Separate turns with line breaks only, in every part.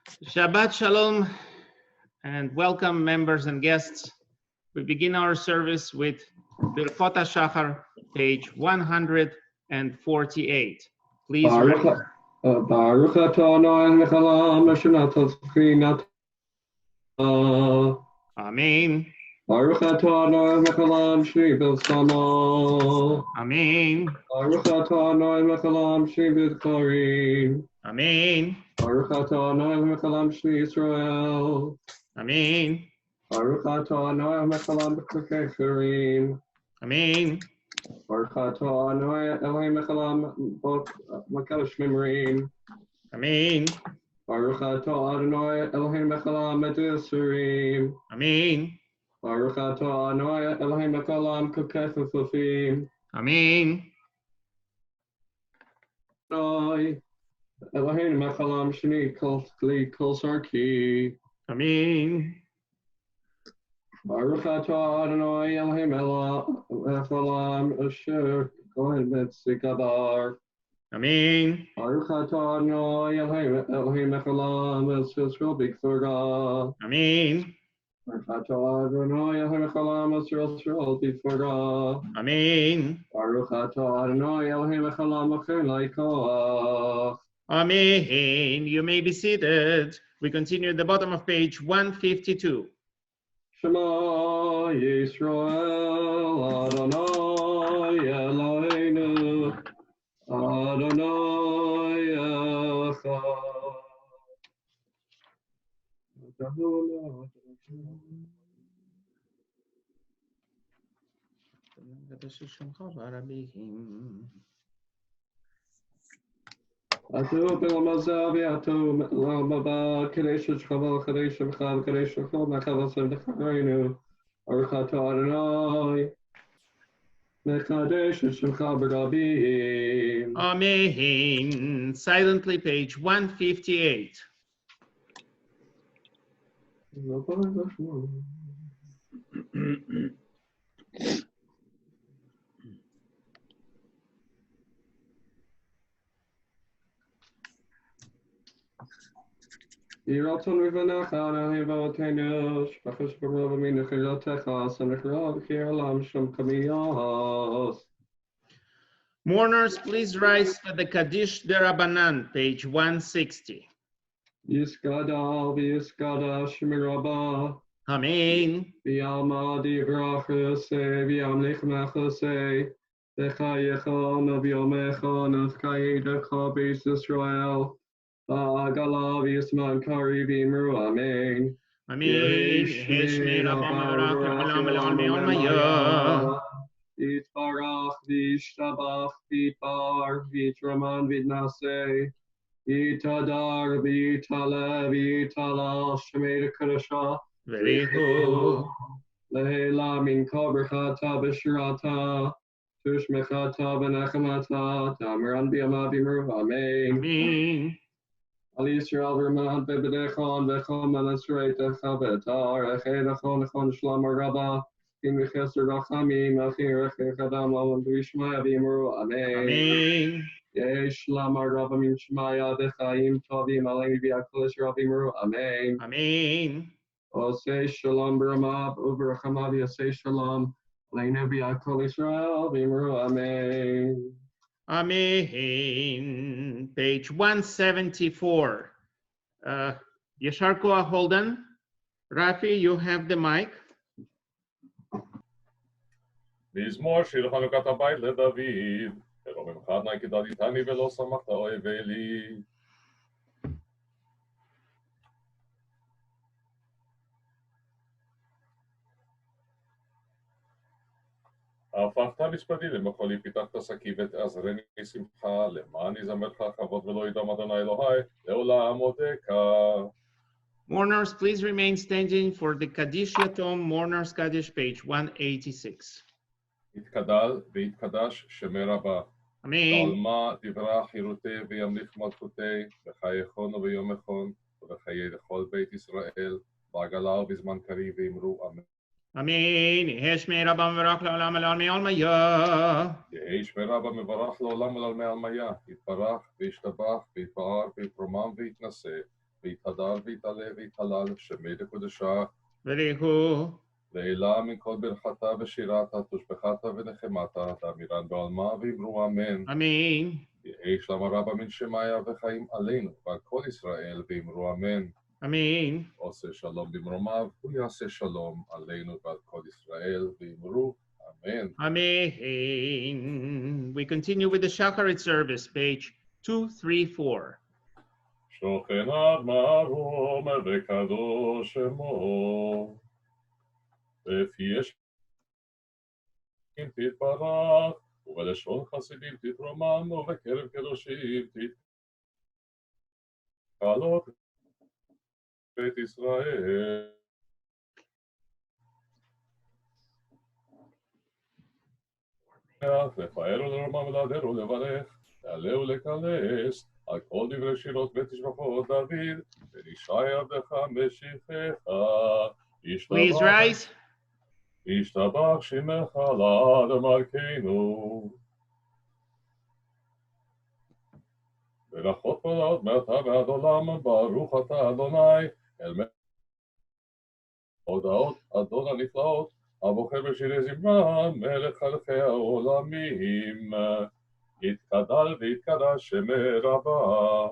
Shabbat Shalom and welcome members and guests. We begin our service with Birkot haShachar, page 148. Please read.
Baruch Adonai Mechalam Hashanah Tzchinat.
Amen.
Baruch Adonai Mechalam Shri B'Sama.
Amen.
Baruch Adonai Mechalam Shri B'Karim.
Amen.
Baruch Adonai Mechalam Shri Israel.
Amen.
Baruch Adonai Mechalam B'Karim.
Amen.
Baruch Adonai Elohim Mechalam B'Kadosh Mimrim.
Amen.
Baruch Adonai Elohim Mechalam Medusrim.
Amen.
Baruch Adonai Elohim Mechalam Kukefufim.
Amen.
Adonai Elohim Mechalam Shani Kol Sarki.
Amen.
Baruch Adonai Elohim Mechalam Asher Kohen Metzikabar.
Amen.
Baruch Adonai Elohim Mechalam Asher Bigthorah.
Amen.
Baruch Adonai Elohim Mechalam Asher Bigthorah.
Amen.
Baruch Adonai Elohim Mechalam Acher Laikoach.
Amen. You may be seated. We continue at the bottom of page 152.
Shema Yisrael Adonai Eloheinu Adonai Atu b'lamazav yatu l'maba kadesh shchaval kadesh v'chav kadesh v'chol ma'chavasem d'chareinu Baruch Adonai mekadesh shemcha b'rabim.
Amen. Silently, page 158.
Yiraton v'vanacha Elohim v'avotenu shpachas b'rov min nechilotecha sanechrov k'olam shem kamiyos.
Mourners, please rise for the Kaddish Derabanan, page 160.
Yiskadal v'yiskada shmirabah.
Amen.
V'yalma divrachosei v'yamlich machosei v'chayechon v'yomecho nefkayedecha b'Yis Yisrael v'agala v'yisman kari v'imru amen.
Amen. Heshmei Rabba Mevarach L'olam L'olmei Olmaya.
Yitbarach v'yishtabach v'yitbar v'yitraman v'yitnasei v'yitadar v'yitale v'yitalal shemei d'kadashah
Verihu.
Lehela min kobrchata b'shirata tushmechata v'nechamata tamran b'yama b'imru amen.
Amen.
Al Yisrael v'rman v'bedechon v'chom alasreitecha v'etar echedachon echon shlam araba in v'cheser rachamim achir echechadam olam v'yishmaya b'imru amen.
Amen.
Yesh shlam araba min shmaya v'chaim tovim alein v'yakol Yisrael b'imru amen.
Amen.
Osei shalom b'ramav u'berachamav yasei shalom aleinu v'yakol Yisrael b'imru amen.
Amen. Page 174. Yashar Koach Holden. Rafi, you have the mic.
מזמור שיר חנוכת הבית לדוד, ולא ממך אדוני כי דדיתני ולא שמחת אוהבי לי. הפכת משפטי למחולי, פיתחת שקי ותעזרני שמחה, למען יזמר לך כבוד ולא ידום אדוני אלוהי, לעולם אודך.
Mourners, please remain standing for the Kaddish Yatom Mourners Kaddish, page 186.
יתקדל ויתקדש שמי רבה.
Amen.
בעלמה דברה חירותי וימליך מלכותי, בחייכון וביומכון, ובחיי לכל בית ישראל, בעגלה ובזמן קריב ואמרו אמן.
Amen. Heshmei Rabba Mevarach L'olam L'olmei Olmaya.
יהי שמי רבה מברך לעולם ולעולמי עלמיה, יתברך וישתבח ויתפאר ויתרומם ויתנשא, ויתהדר ויתעלה ויתהלל, שמי לקודשה,
Verihu.
לעילה מכל ברכתה ושירתה, תושבחתה ונחמתה, תאמירן בעלמה ואמרו אמן.
Amen.
יהי שלמה רבה מן שמיה וחיים עלינו ועל כל ישראל ואמרו אמן.
Amen.
עושה שלום במרומיו, הוא יעשה שלום עלינו ועל כל ישראל ואמרו אמן.
Amen. We continue with the Shacharit service, page 234.
שוכן עד מרום וקדוש שמו, בפי אשים תתברך, ובלשון חסידים תתרומם, ובקרב קדושים תתקלות בית ישראל. לפאר ולרומם ולהדר ולברך, לעלה ולקלס, על כל דברי שירות ותשבחות דוד, ונישי עבדך משיחך,
Please rise.
ישתבח שמך לעד מלכנו. ברכות פלאות מעתה ועד עולם, ברוך אתה אדוני, אל הודעות אדון הנפלאות, הבוחר בשירי זמרה, מלך חלקי העולמים. יתקדל ויתקדש שמי רבה.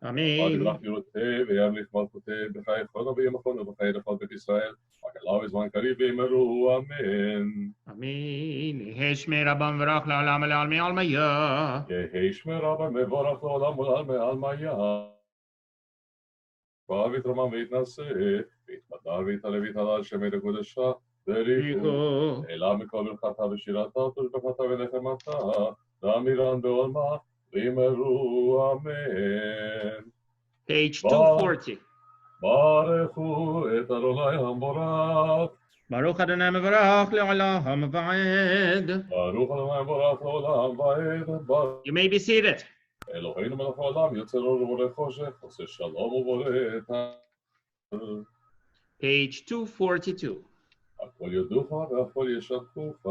Amen.
יברך יורתי וימליך מלכותי, בחיי חונו וימחונו בחיי לכל בית ישראל, הקלה וזמן קריב ואמרו אמן.
Amen. Heshme Rabban Varach La'olam Al'almi Almaya.
יהי שמי רבה מבורך לעולם ולעלמי עלמיה. בא ויתרומם ויתנשא, ויתפתח ויתעלה ויתהלל שמי לקודשה, בריחו.
Verihu.
אלה מכל ברכתה ושירתה, תושבחתה ונחמתה, תאמירן בעולמה, ואמרו אמן.
Page 240.
ברכו את אדוני המבורך,
Baruch Adonai Mevarach Le'olam Va'ed.
ברוך אדוני המבורך לעולם ועד, ברוך
You may be seated.
אלוהינו מלך העולם, יוצר אור ובורא חושך, עושה שלום ובורא את
Page 242.
הכל יודוך והכל ישבחוך.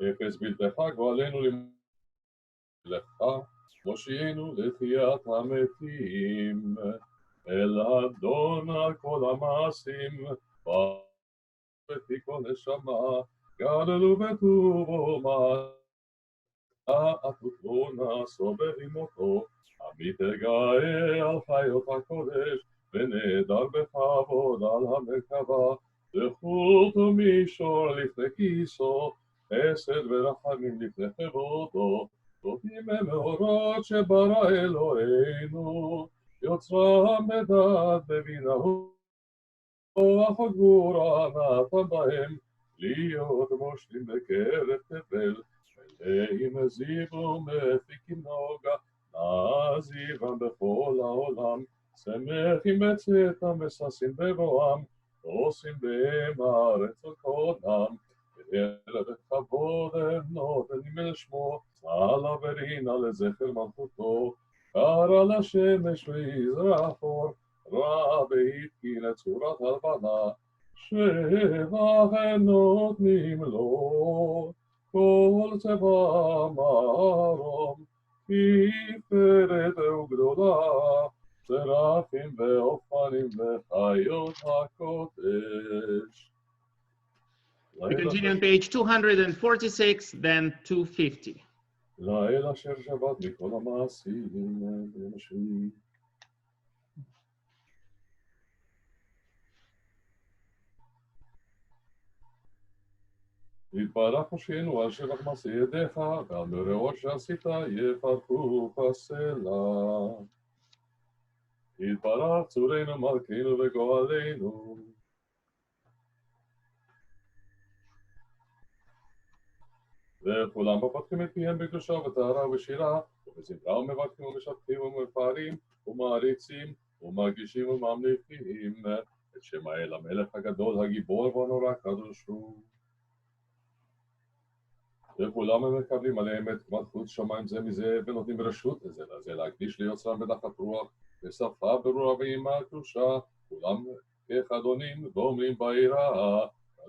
אפס בלתך גואלנו לך, מושיענו לתחיית המתים, אל אדון על כל המעשים, בפי כל נשמה, גדלו בטובו עטותו נעשו ברימותו, עמית גאה על חיות הקודש, ונהדר בכבוד על המרכבה, זכות ומישור לפני כיסו, חסד ורחמים לפני חברותו, טובים הם מאורות שברא אלוהינו, יוצרם בדעת בבינה רוח הגבורה נתן בהם, להיות מושלים בקרב תבל, מלאים זיו ומפיקים נוגה, נעזיבם בכל העולם, שמחים בצאתם וששים בבואם, עושים בהם הארץ וקודם, ערב וכבוד נותנים אל שמו, צהלה ורינה לזכר מלכותו, קרא לשמש ויזרח אור, רע והתקין את צורת הלבנה, שבח הם נותנים לו, כל צבא מרום, תפארת וגדולה, צרפים ואופנים וחיות הקודש.
We continue on page 246, then 250.
ליל אשר שבת מכל המעשים ומשהו. יתברך מושיענו על שבח מעשי ידיך, ועל מראות שעשית יפרחוך הסלע. יתברך צורנו מלכנו וגואלנו. וכולם מפתחים את פיהם בקדושה וטהרה ושירה, ובזמרה ומבטחים ומשבחים ומפארים ומעריצים ומרגישים וממליכים את שם האל המלך הגדול הגיבור והנורא קדוש הוא. וכולם הם מקבלים עליהם את מלכות שמיים זה מזה ונותנים רשות לזה לזה להקדיש ליוצרם בנחת רוח בשפה ברורה ועימה קדושה, כולם כאחד עונים ואומרים ביראה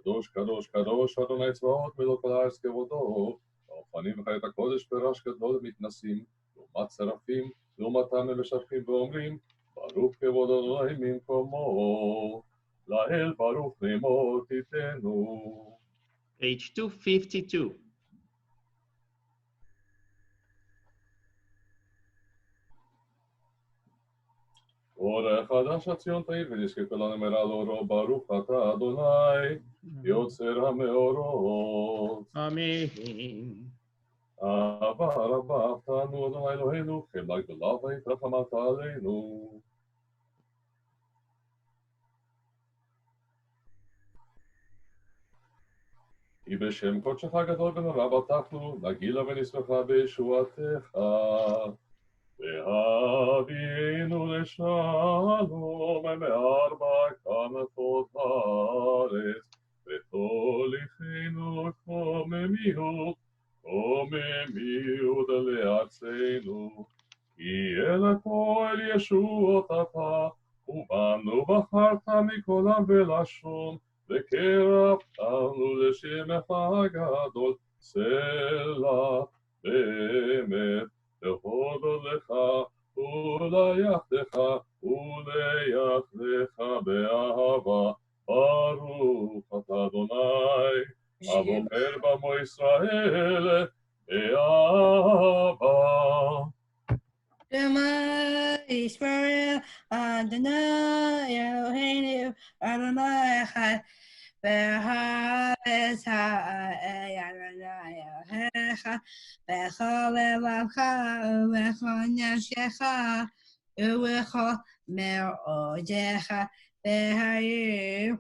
קדוש, קדוש, קדוש, אדוני צבאות, מלוא כל הארץ כבודו. האופנים וחיית הקודש ברעש גדול מתנסים, לעומת שרפים, לעומתם הם משבחים ואומרים, ברוך כבוד אדוני ממקומו, לאל ברוך נאמור תיתנו.
Page 252.
אור חדש הציון תאיר ונזכה כולנו מהרה לאורו, ברוך אתה אדוני, יוצר המאורות.
Amen.
אהבה רבה אהבתנו אדוני אלוהינו, חמלה גדולה והתרחמת עלינו. כי בשם קודשך הגדול ונורא בטחנו, נגילה ונשמחה בישועתך. והביאנו לשלום מארבע כנפות הארץ, ותוליכנו קוממיות לארצנו. כי אל הכל ישועות אתה, ובנו בחרת מכל עם ולשון, וקרבתנו לשמך הגדול, סלע באמת. להודות לך וליחדך באהבה, ברוך אתה אדוני, הבוחר במו ישראל באהבה.
Shema Yisrael, Adonai Eloheinu, Adonai Echad, V'haaretz ha'ei Adonai Elohecha, v'chol levavcha u'v'chol nafshecha u'v'chol me'odecha v'hayu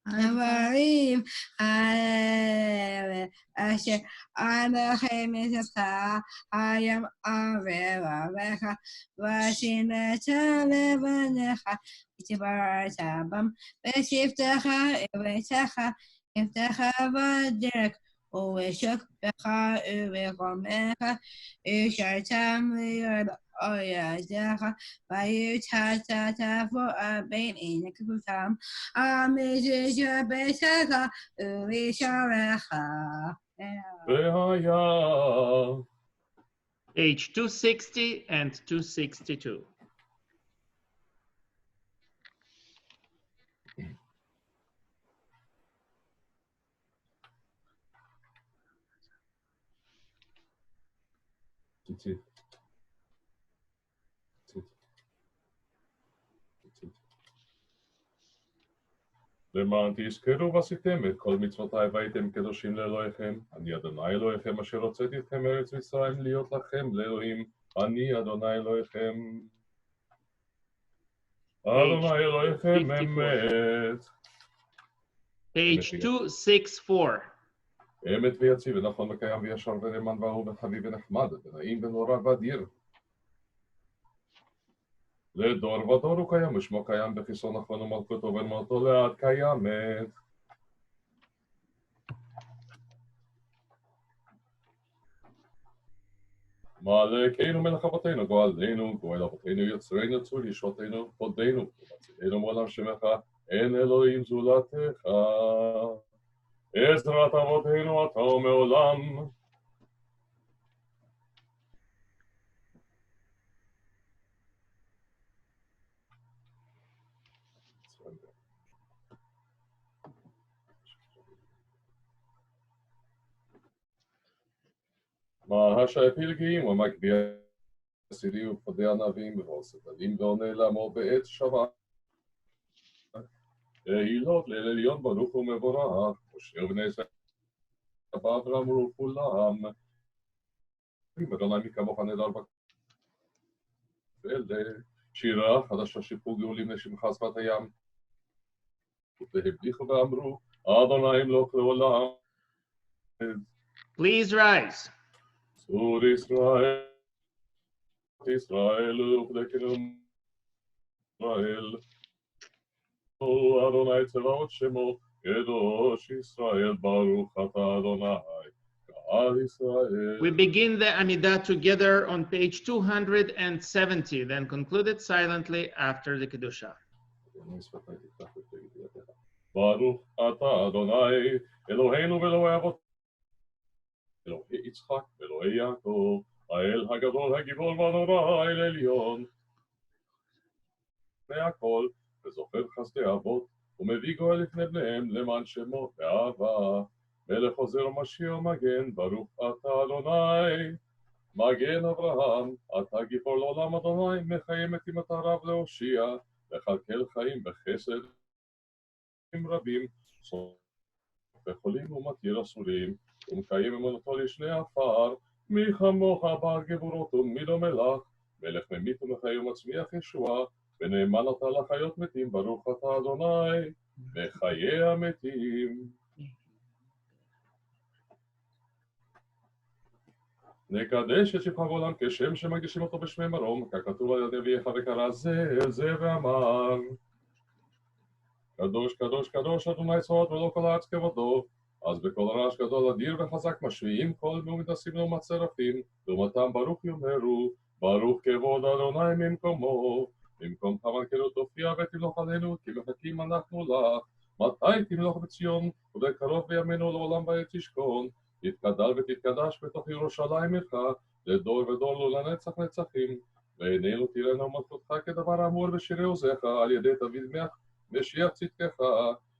הדברים האלה אשר אנוכי מצווך היום ערב עליך ושינית לבניך ותבררת בם בשבתך וביתך כבתך בדרך ובשוקבך ובקומך ושרתם ליד אוידיך ויוטטת תפוע בין עיניכם המזיז ביתך ובשעריך.
והיה.
Page 260 and 262.
למען תזכרו ועשיתם את כל מצוותיי והייתם קדושים לאלוהיכם. אני אדוני אלוהיכם אשר הוצאתי אתכם מארץ מצרים להיות לכם לאלוהים. אני אדוני אלוהיכם. אדוני אלוהיכם אמת.
Page 264.
אמת ויציב ונכון וקיים וישר ונאמן ואהוב וחביב ונחמד ונעים ונורא ואדיר. לדור ודור הוא קיים ושמו קיים בכיסו נכון ומלכותו ונאמנותו לעד קיימת. מלכנו מלך אבותינו גואלנו גואל אבותינו יוצרנו צור ישועתנו פודנו ומצילנו מעולם שמך אין אלוהים זולתך. עזרת אבותינו אתה ומעולם. מהשי פלגים ומקביע הסידי ופודי ענבים ועושתלים ועונה לעמו בעת שבת. הילות ליל עליון ברוך ומבורך אשר בני סבב אמרו כולם. אדוני מכמוך נהדר שירה חדשה שיפור גאולים לשמך שפת הים. והבליחו ואמרו אדוני ימלוך לעולם.
Please rise.
צור ישראל, ישראל ובדקנו ישראל. אדוני צבאות שמו, קדוש ישראל, ברוך אתה אדוני, קהל ישראל.
We begin the Amidah together on page 270, then conclude it silently after the Kedusha.
ברוך אתה אדוני, אלוהינו ואלוהי אבות, אלוהי יצחק ואלוהי יעקב, האל הגדול הגיבור והנורא, האל עליון. לפני הכל, וזוכר חסדי אבות, ומביא גואל לפני בניהם למען שמו באהבה. מלך עוזר ומשיח ומגן, ברוך אתה אדוני. מגן אברהם, אתה גיבור לעולם אדוני, מחיים מתים אתה רב להושיע, לכלכל חיים בחסד עם רבים, וחולים ומתיר אסורים, ומקיים אמונתו לשני עפר, מי כמוך בעל גבורות ומי דומה לך, מלך ממית ומחיה ומצמיח ישועה, ונאמן אתה לחיות מתים, ברוך אתה אדוני, בחיי המתים. נקדש את שמך בעולם כשם שמגישים אותו בשמי מרום, ככתוב על ידי אביך וקרא זה אל זה ואמר. קדוש קדוש קדוש אדוני צבאות ולא כל הארץ כבודו. אז בקול רעש גדול אדיר וחזק משמיעים קול ומתנסים לעומת שרפים, לעומתם ברוך יאמרו, ברוך כבוד אדוני ממקומו. במקום מלכנו תופיע ותמלוך עלינו, כי מחכים אנחנו לך. מתי תמלוך בציון, ובקרוב בימינו לעולם בעת תשכון. תתקדל ותתקדש בתוך ירושלים עירך, לדור ודור לו לנצח נצחים. ועינינו תראינו מלכותך כדבר אמור בשירי עוזיך, על ידי דוד משיח צדקך.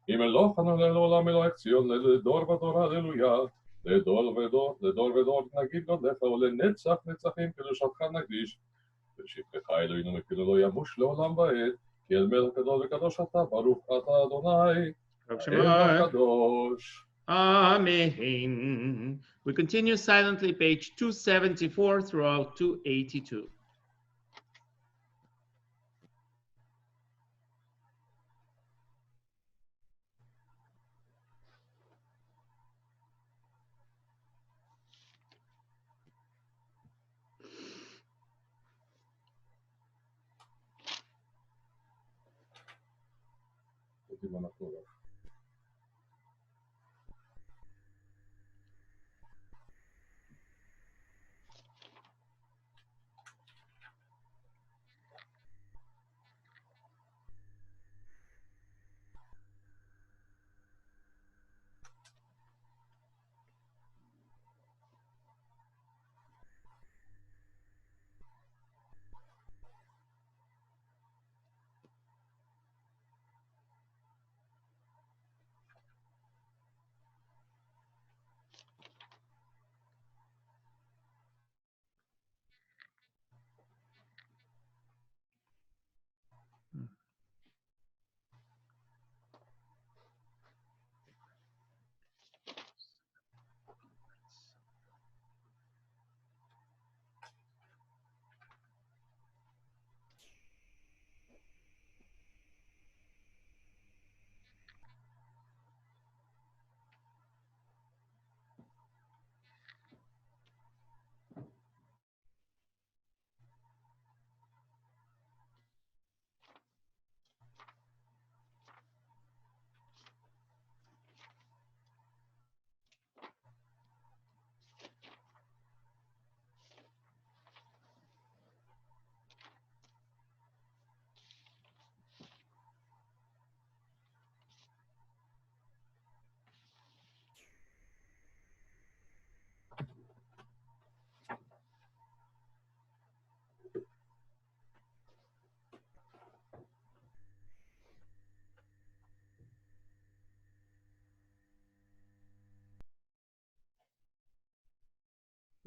אם לא חנן לעולם אלוהי ציון, לדור ודור הללויה. לדור ודור נגיד גודלך, ולנצח נצחים קדושתך נקדיש. ושבחך אלוהינו מפינו לא ימוש לעולם ועד, כי אל מלך גדול וקדוש אתה, ברוך אתה אדוני, האל הקדוש.
Amen. We continue silently, page 274 throughout 282.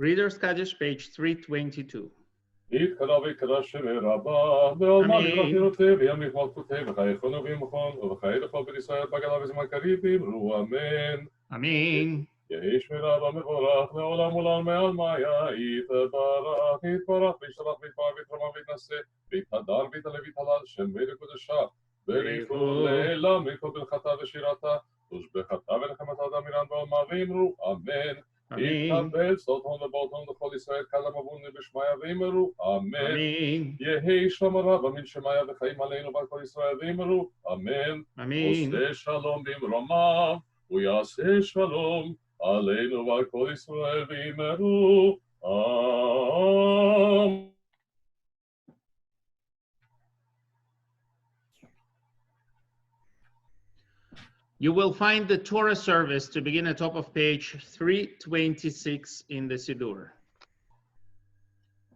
Reader's Kaddish, page 322.
יתקרא ויקרא שמי רבה, בעלמא מזרח ירוצה וימליך מלכותי, וחייכון ובימכון, ובחיי לכל בית ישראל בגלה בזמן קריב, אמרו אמן.
Amen.
יהי שמי רבה מבורך, לעולם ולעלמי עלמיה, יתברך, יתברך, וישתבח ויתפאר ויתרומם ויתנשא, ויתהדר ויתעלה ויתהלל, שם בית קודשה, בריחו לעילם מכל ברכתה ושירתה, ושבחתה ונחמתה דמירן בעלמא, ואמרו אמן. יתקבל סוטון ובאותון לכל ישראל כלה מבוני בשמיה ואמרו אמן. יהי שלום רב אמן שמיה וחיים עלינו ועל כל ישראל ואמרו אמן. עושה שלום במרומיו ויעשה שלום עלינו ועל כל ישראל ואמרו אמן.
You will find the Torah service to begin at top of page 326 in the Siddur.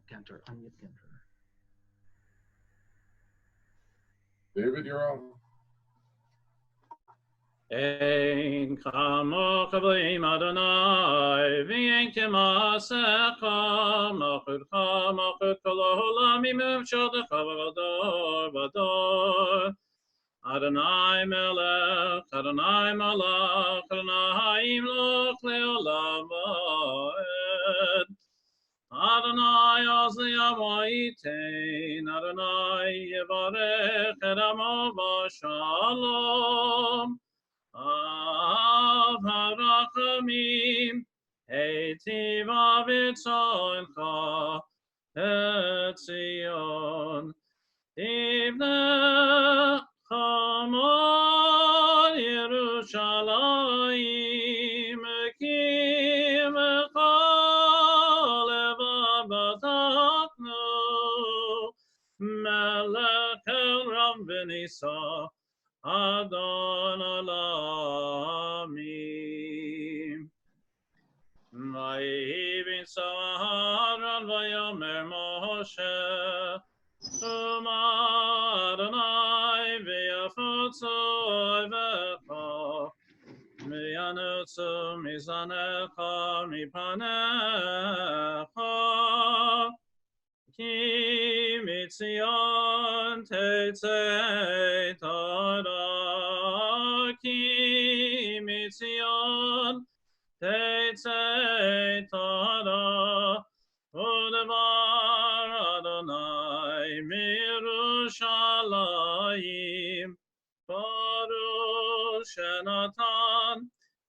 Cantor, unmute Cantor.
David, you're on.
Ein kamo kavim Adonai, v'yen k'maasecha, machudcha, machud kol ha'olamim, v'shodecha v'ador v'ador. Adonai melech, Adonai malach, Adonai imloch le'olam va'ed. Adonai ozli amoitein, Adonai yevarech et amo b'shalom. Av harachamim, heitiv avitzoncha, et Zion. Tivneh chamon Yerushalayim, kimecha levabataknu, melech el ram v'nisa, Adon olamim. Vayivin Saharan vayomer Moshe, Shema Adonai v'yafotzu oivecha, miyanutzu mizanecha mipanecha, ki mitzion tetzei Torah, ki mitzion tetzei Torah, u'devar Adonai mirushalayim, baruch shenatan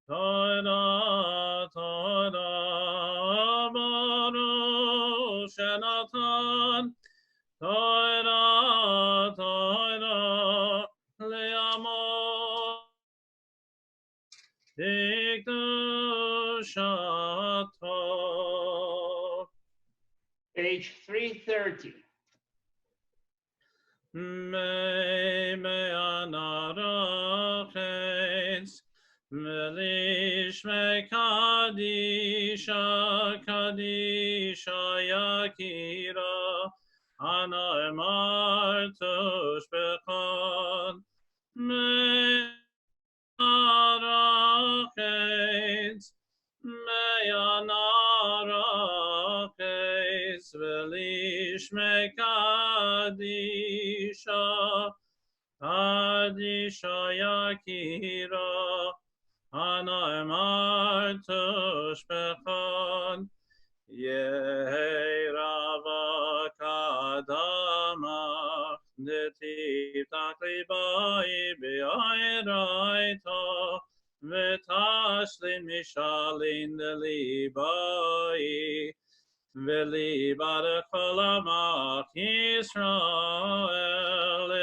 Torah, Torah, baruch shenatan Torah, Torah, le'amor Dikdushato.
Page 330.
Me'anarachetz, Melishme Kadisha, Kadisha Yakira, Ana Emartush Bechon, Me'anarachetz, Me'anarachetz, Velishme Kadisha, Kadisha Yakira, Ana Emartush Bechon, Yehi Rava Kadama, Netiv Taklibai B'Ayraita, V'Tashlin Mishalin Delibai, V'Libar Kol Amach Yisrael,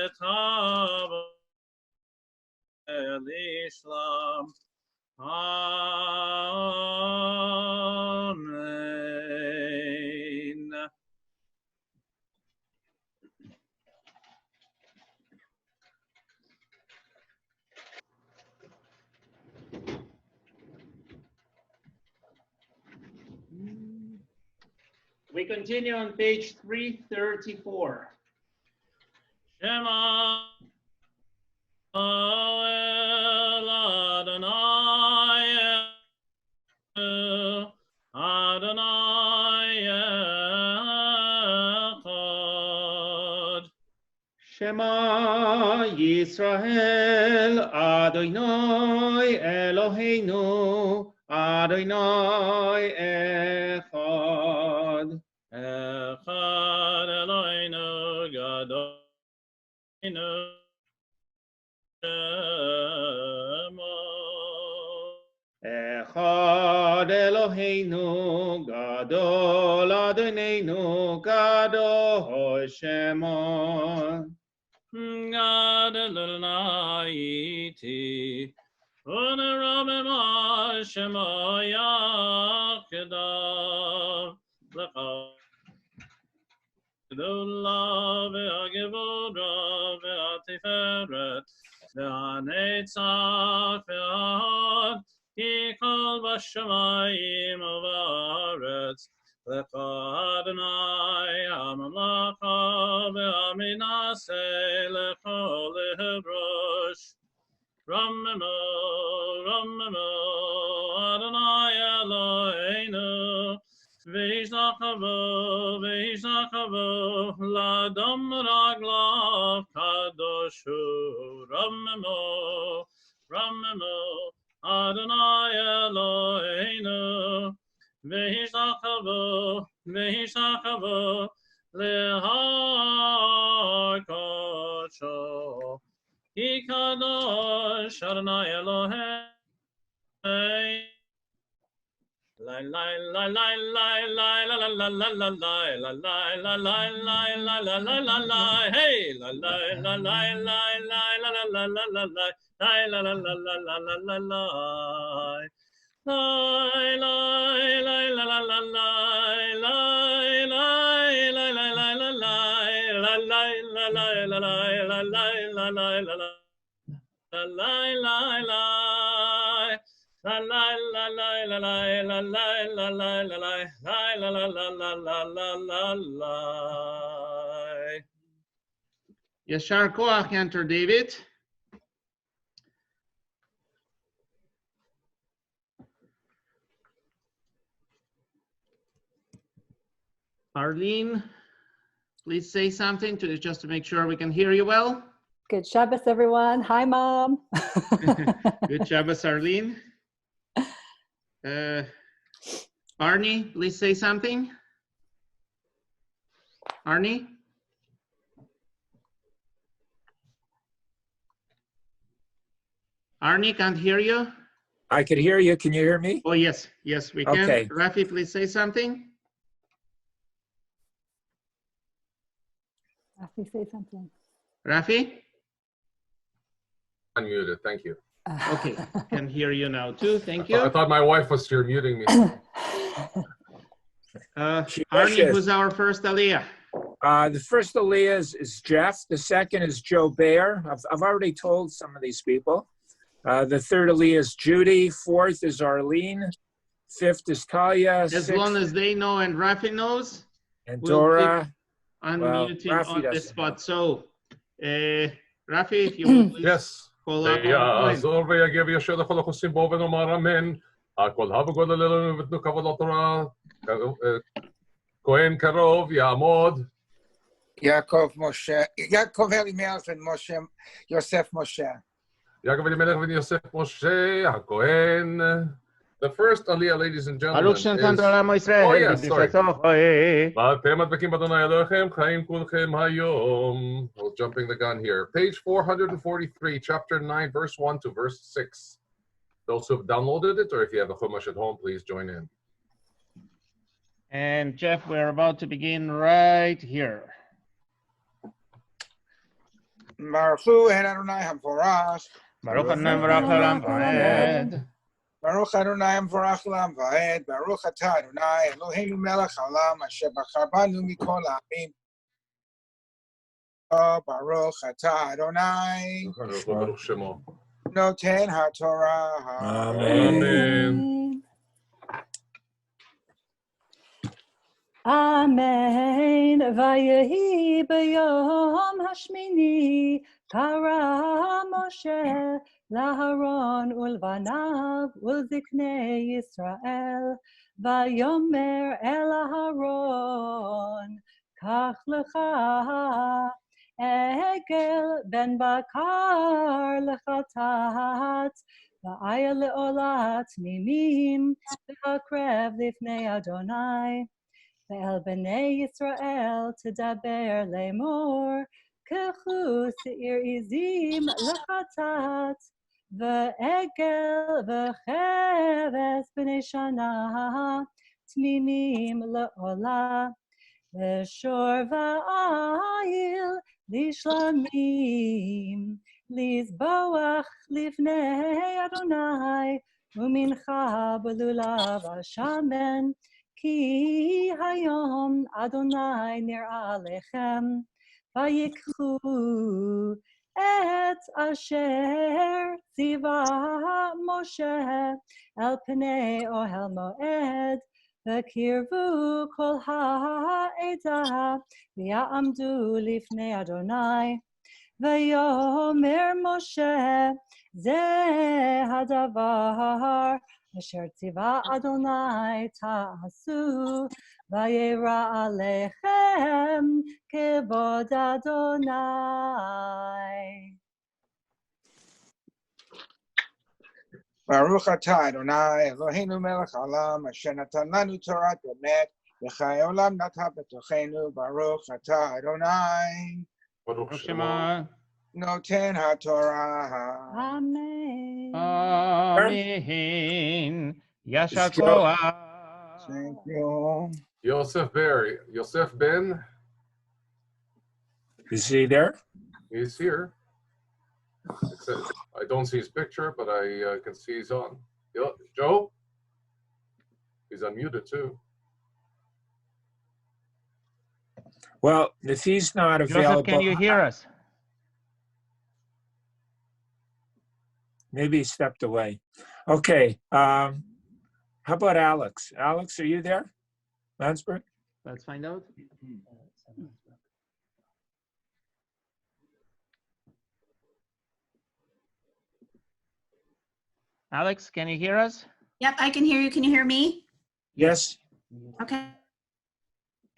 Etav Elishlam. Amen.
We continue on page 334.
Shema El Adonai Adonai Echad.
Shema Yisrael Adonai Eloheinu Adonai Echad.
Echad Eloheinu Gadoinu Shemo.
Echad Eloheinu Gadol Adonenu Gadol Shemo.
God Adonai iti Unerabem Shemo Yakedav Lecha Gedola ve'agevora ve'atiferet והנצח וההוד, כי כל בשמיים ובארץ, לך אדוני הממלכה והמנשה לכל הברוש. רוממו, רוממו, אדוני אלוהינו, וישתחוו לאדום רגליו קדוש הוא. רוממו, רוממו, אדוני אלוהינו, וישתחוו להר קודשו. כי קדוש אדוני אלוהינו.
Yashar Koach, Yantor David. Arlene, please say something just to make sure we can hear you well.
Good Shabbos, everyone. Hi, Mom.
Good Shabbos, Arlene. Arnie, please say something. Arnie? Arnie, can't hear you.
I could hear you. Can you hear me?
Oh, yes. Yes, we can.
Okay.
Rafi, please say something.
Rafi, say something.
Rafi?
Unmuted, thank you.
Okay, can hear you now too. Thank
I
you.
thought my wife was here muting me.
Arnie, who's our first Aliyah?
The first Aliyah is Jeff. The second is Joe Baer. I've already told some of these people. The third Aliyah is Judy. Fourth is Arlene. Fifth is Talia.
As long as they know and Rafi knows.
And
we'll
Dora.
Unmuting
Rafi
on the
doesn't
spot. So, Rafi, if you would please
Yes.
call out our point.
ויעזור ויגב ישע לכל החוסים בו ונאמר אמן. הכל הבגודל אלינו ותנו כבוד לתורה. כהן קרוב יעמוד.
Yaakov Elimelech and Moshe, Yosef Moshe.
יעקב אלימלך בן יוסף משה הכהן. The first Aliyah, ladies and gentlemen, is... Oh, yes, sorry. ואתם הדבקים באדוני אלוהיכם, חיים כולכם היום. I was jumping the gun here. Page 443, chapter 9, verse 1 to verse 6. Those who have downloaded it, or if you have a chumash at home, please join in.
And Jeff, we're about to begin right here.
Baruch Hu Adonai HaMvorach.
Baruch Adonai Hamvorach.
Baruch Adonai HaMvorach L'Olam Va'ed. Baruch Atah Adonai Eloheinu Melech Haolam Asher Bachar Banu Mikol Ha'amim. Baruch Atah Adonai
Baruch Shemo.
Noten HaTorah.
Amen.
Amen. Vayehi b'yom hashmini kara Moshe laharon ulvanav ulziknei Yisrael vayomer el Aharon kach lecha egel ben bakar lechatat va'aya leolat mimim v'akrev lifnei Adonai ואל בני ישראל תדבר לאמור, קחו שעיר עזים לחטאת, ועגל וכבש בני שנה, תמימים לעולה, ושור ועיל לשלמים, לזבוח לפני אדוני, ומנחה בלולב השמן, כי היום אדוני נראה לכם, ויקחו את אשר ציווה משה אל פני אוהל מועד, וקרבו כל העדה ויעמדו לפני אדוני. ויאמר משה, זה הדבר אשר ציווה אדוני תעשו, וירא עליכם כבוד אדוני.
Baruch atah Adonai Eloheinu melech haolam asher natan lanu Torah emet v'chai olam nata b'tochenu. Baruch atah Adonai
Baruch
Shema.
noten haTorah.
Amen.
Amen. Yashar
It's Joe.
koach.
Thank you.
Yosef Berry. Yosef Ben,
Is he there?
he's here. Except I don't see his picture, but I can see he's on. Joe? He's unmuted too.
Well, if he's not available,
Joseph, can you hear us?
maybe he stepped away. Okay. How about Alex? Alex, are you there? Landsberg?
Let's find out. Alex, can you hear us?
Yep, I can hear you. Can you hear me?
Yes.
Okay.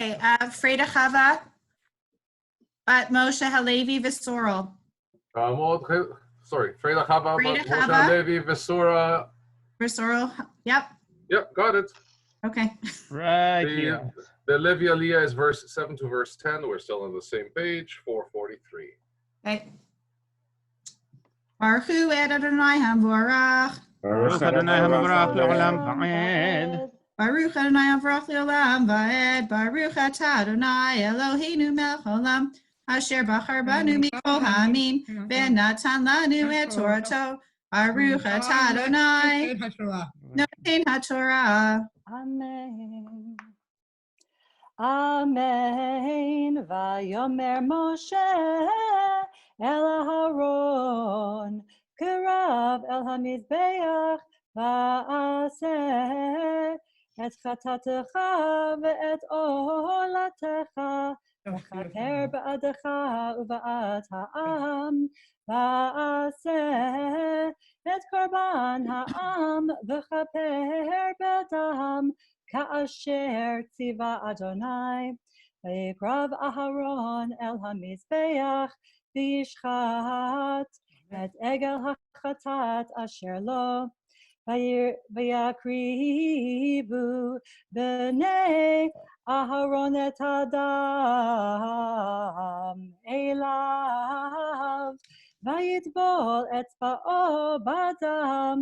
Okay. Freda Chava, Bat Moshe Halevi Visorel.
Sorry, Freda Chava,
Freda
Moshe
Chava.
Levi, Vesura.
Visorel. Yep.
Yep, got it.
Okay.
Right here.
The Levi Aliyah is verse 7 to verse 10. We're still on the same page, 443.
Okay. Baruch hu et Adonai Hamvorach.
Baruch Adonai HaMavarach le'olam va'ed.
Baruch Adonai Hamvorach le'olam va'ed. Baruch atah Adonai Eloheinu melech haolam asher bachar banu mikol ha'amim v'natan lanu et Torato. Baruch atah Adonai noten haTorah.
Amen. Amen. Vayomer Moshe el Aharon kerav el hamizbeach va'aseh et chatatecha ve'et olatecha v'chaper ba'adecha uva'at ha'am va'aseh et korban ha'am v'chaper b'dam Ka'asher tziva Adonai, v'yikrav Aharon el hamizbeach, v'yishchat et egel hachatat asher lo, v'yakribu b'nei Aharon et adam elav, v'yitbol etzba'o b'adam,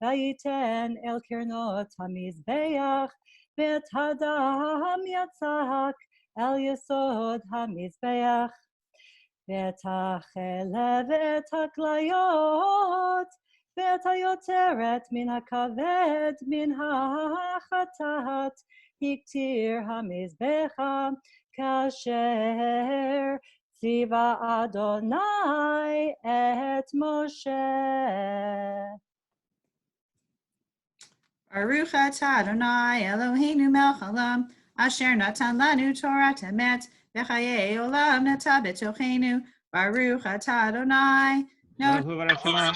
v'yiten el kirnot hamizbeach, ואת הדם יצק אל יסוד המזבח, ואת החלב ואת הכליות, ואת היוצרת מן הכבד מן החטאת, הקטיר המזבחה, כאשר ציווה אדוני את משה.
Baruch atah Adonai Eloheinu melech haolam asher natan lanu Torah temet v'chayei olam nata b'tochenu. Baruch atah Adonai. No.
Baruch Shema.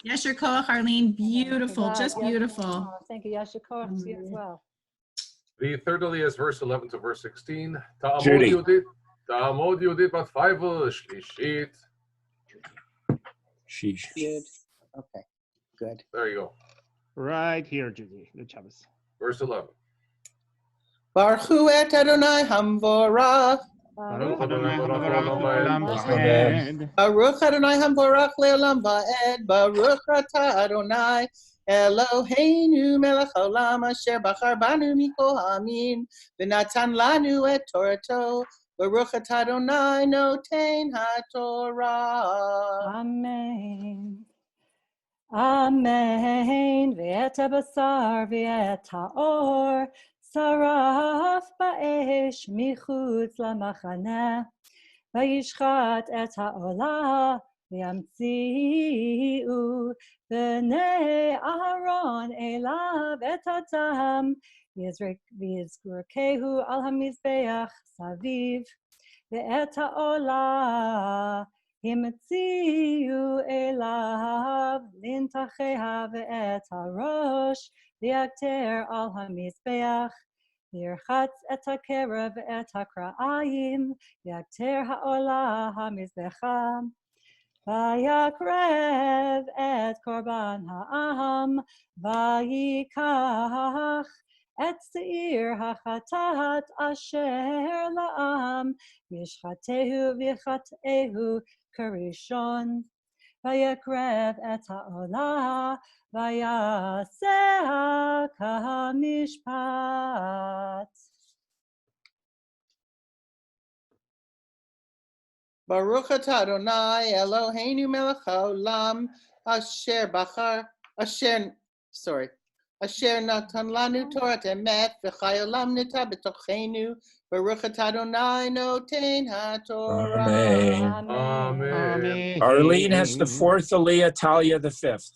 Yasher koach, Arlene. Beautiful, just beautiful.
Thank you, Yasher koach to you as well.
The third Aliyah is verse 11 to verse 16.
Judy.
Ta'amod Yudit bat Feivel Shlishit.
Sheesh.
Good. Okay, good.
There you go.
Right here, Judy. Good job.
Verse 11.
Baruch hu et Adonai Hamvorach.
Baruch Adonai HaMavarach le'olam va'ed.
Baruch Adonai Hamvorach le'olam va'ed. Baruch atah Adonai Eloheinu melech haolam asher bachar banu mikol ha'amim v'natan lanu et Torato. Baruch atah Adonai noten haTorah.
Amen. Amen. V'et habasar v'et ha'or saraf ba'esh michutz lamachaneh וישחט את העולה, וימציאו בני אהרון אליו את הדם, ויזרקהו על המזבח סביב, ואת העולה המציאו אליו לנתחיה ואת הראש, ויקטר על המזבח. וירחץ את הקרב ואת הקרעים, ויקטר העולה המזבחה. ויקרב את קורבן העם, ויקח את שעיר החטאת אשר לעם, וישחטהו ויחטאהו כראשון. ויקרב את העולה, ויעשה כמשפט.
Baruch atah Adonai Eloheinu melech haolam asher natan lanu Torah emet v'chayolam nita b'tochenu. Baruch atah Adonai noten haTorah.
Amen.
Amen.
Arlene has the fourth Aliyah, Talia the fifth.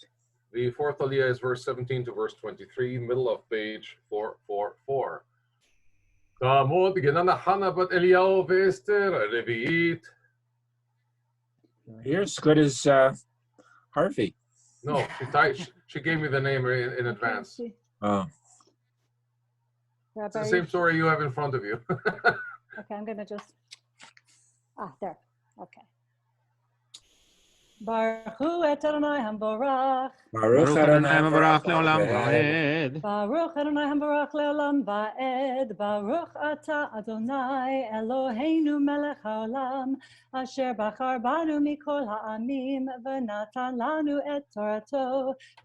The fourth Aliyah is verse 17 to verse 23, middle of page 444. תעמוד גננה חנה בת אליהו ואסתר הרביעית.
You're as good as Harvey.
No, she gave me the name in advance.
Oh.
It's the same story you have in front of you.
Okay, I'm gonna just, there, okay. Baruch hu et Adonai hamborach.
Baruch Adonai hamborach leolam
va'ed. Baruch Adonai hamborach leolam va'ed. Baruch ata Adonai Eloheinu melech haolam, asher bachar banu mikol ha'amim, v'natan lanu et Torato.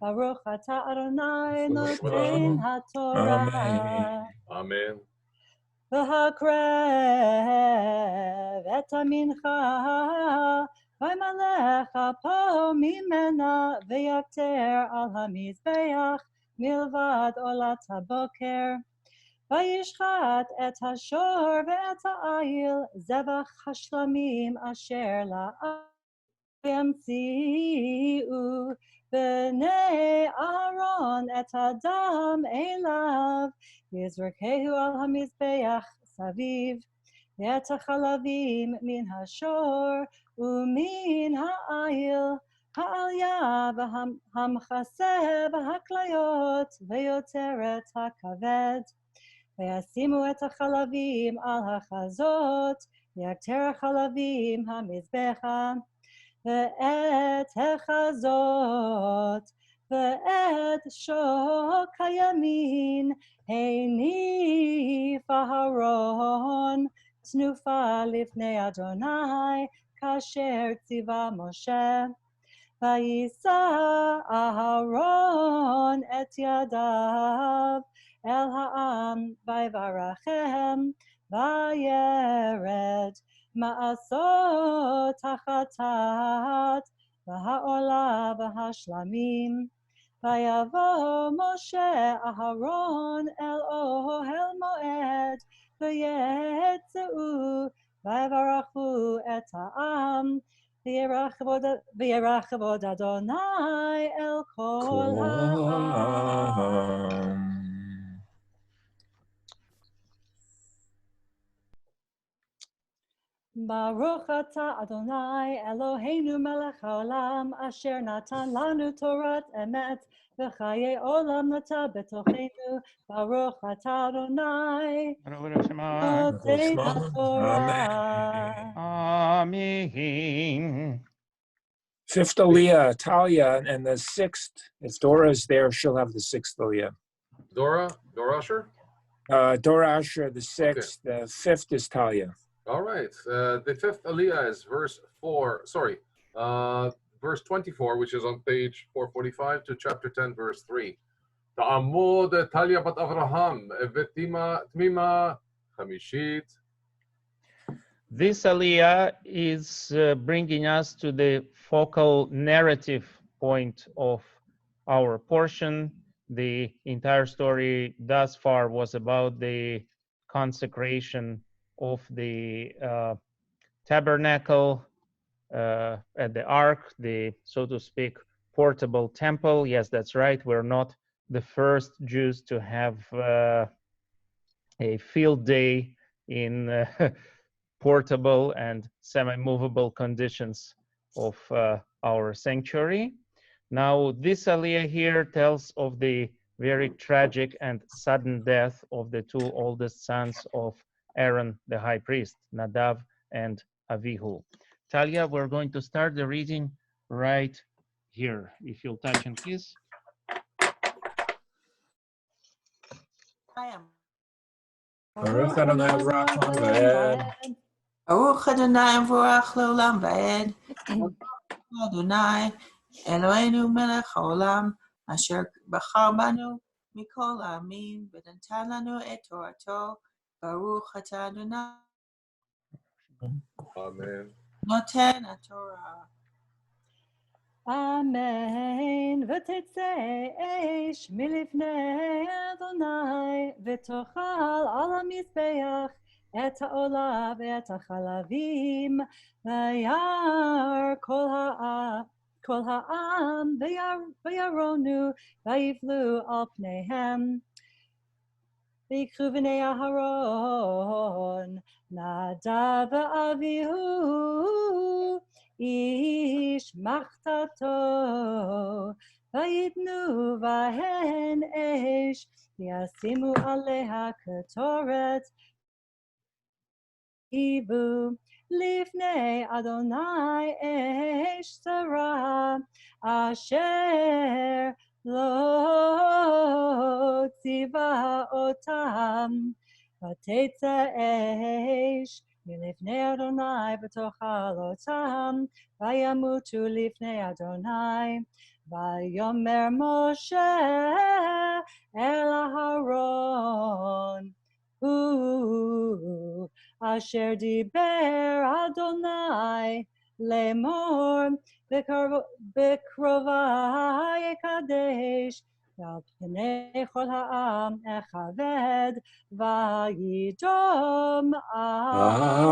Baruch ata Adonai noten haTorah.
Amen.
V'hakrev et hamincha, וימלך אפו ממנה ויקטר על המזבח מלבד עולת הבוקר. וישחט את השור ואת העיל, זבח השלמים אשר לעם. וימציאו בני אהרון את הדם אליו, ויזרקהו על המזבח סביב. ואת החלבים מן השור ומן העיל, העליה והמכסה והכליות, ויוצרת הכבד. וישימו את החלבים על החזות, ויקטר החלבים המזבחה, ואת החזות, ואת שוק הימין, הניף אהרון, תנופה לפני אדוני, כאשר ציווה משה. ויישא אהרון את ידיו אל העם, ויברכם, וירד מעשות החטאת, והעולה והשלמים. ויבוא משה אהרון אל אוהל מועד, ויצאו ויברכו את העם, וירח כבוד אדוני אל כל העם. ברוך אתה אדוני אלוהינו מלך העולם, אשר נתן לנו תורת אמת, וחיי עולם נטע בתוכנו. ברוך אתה אדוני נותן התורה.
Amen.
Fifth Aliyah, Talia, and the sixth, if Dora is there, she'll have the sixth Aliyah.
Dora Asher?
Dora Asher, the sixth.
Okay.
The fifth is Talia.
All right. The fifth Aliyah is verse 24, which is on page 445 to chapter 10, verse 3. Ta'amod Talia bat Avraham, Tmima Chamishit.
This Aliyah is bringing us to the focal narrative point of our portion. The entire story thus far was about the consecration of the tabernacle, at the ark, the, so to speak, portable temple. Yes, that's right. We're not the first Jews to have a field day in portable and semi-movable conditions of our sanctuary. Now, this aliyah here tells of the very tragic and sudden death of the two oldest sons of Aaron, the high priest, Nadav and Avihu. Talia, we're going to start the reading right here. If you'll touch and kiss.
I am.
Baruch Adonai Baruch Olam Va'ed.
Baruch Adonai Baruch Leolam Va'ed. Adonai Eloheinu Melech Haolam Asher Bachar Banu Mikol Ha'amim V'natan Lanu Et Torato Baruch Atah Adonai
Amen.
Noten HaTorah.
Amen. ותצא אש מלפני אדוני, ותאכל על המזבח את העולה ואת החלבים, וירא כל העם וירונו, ויבלו על פניהם. ויקחו בני אהרון, נדב ואביהו, איש מחתתו, ויתנו בהן אש, וישימו עליה קטורת, היוו לפני אדוני אש שרה, אשר לא ציווה אותם, ותצא אש מלפני אדוני ותאכל אותם, וימותו לפני אדוני. ויאמר משה אל אהרון, הוא אשר דיבר אדוני לאמור, בקרובה יקדש, ועל פני כל העם אכבד, וידום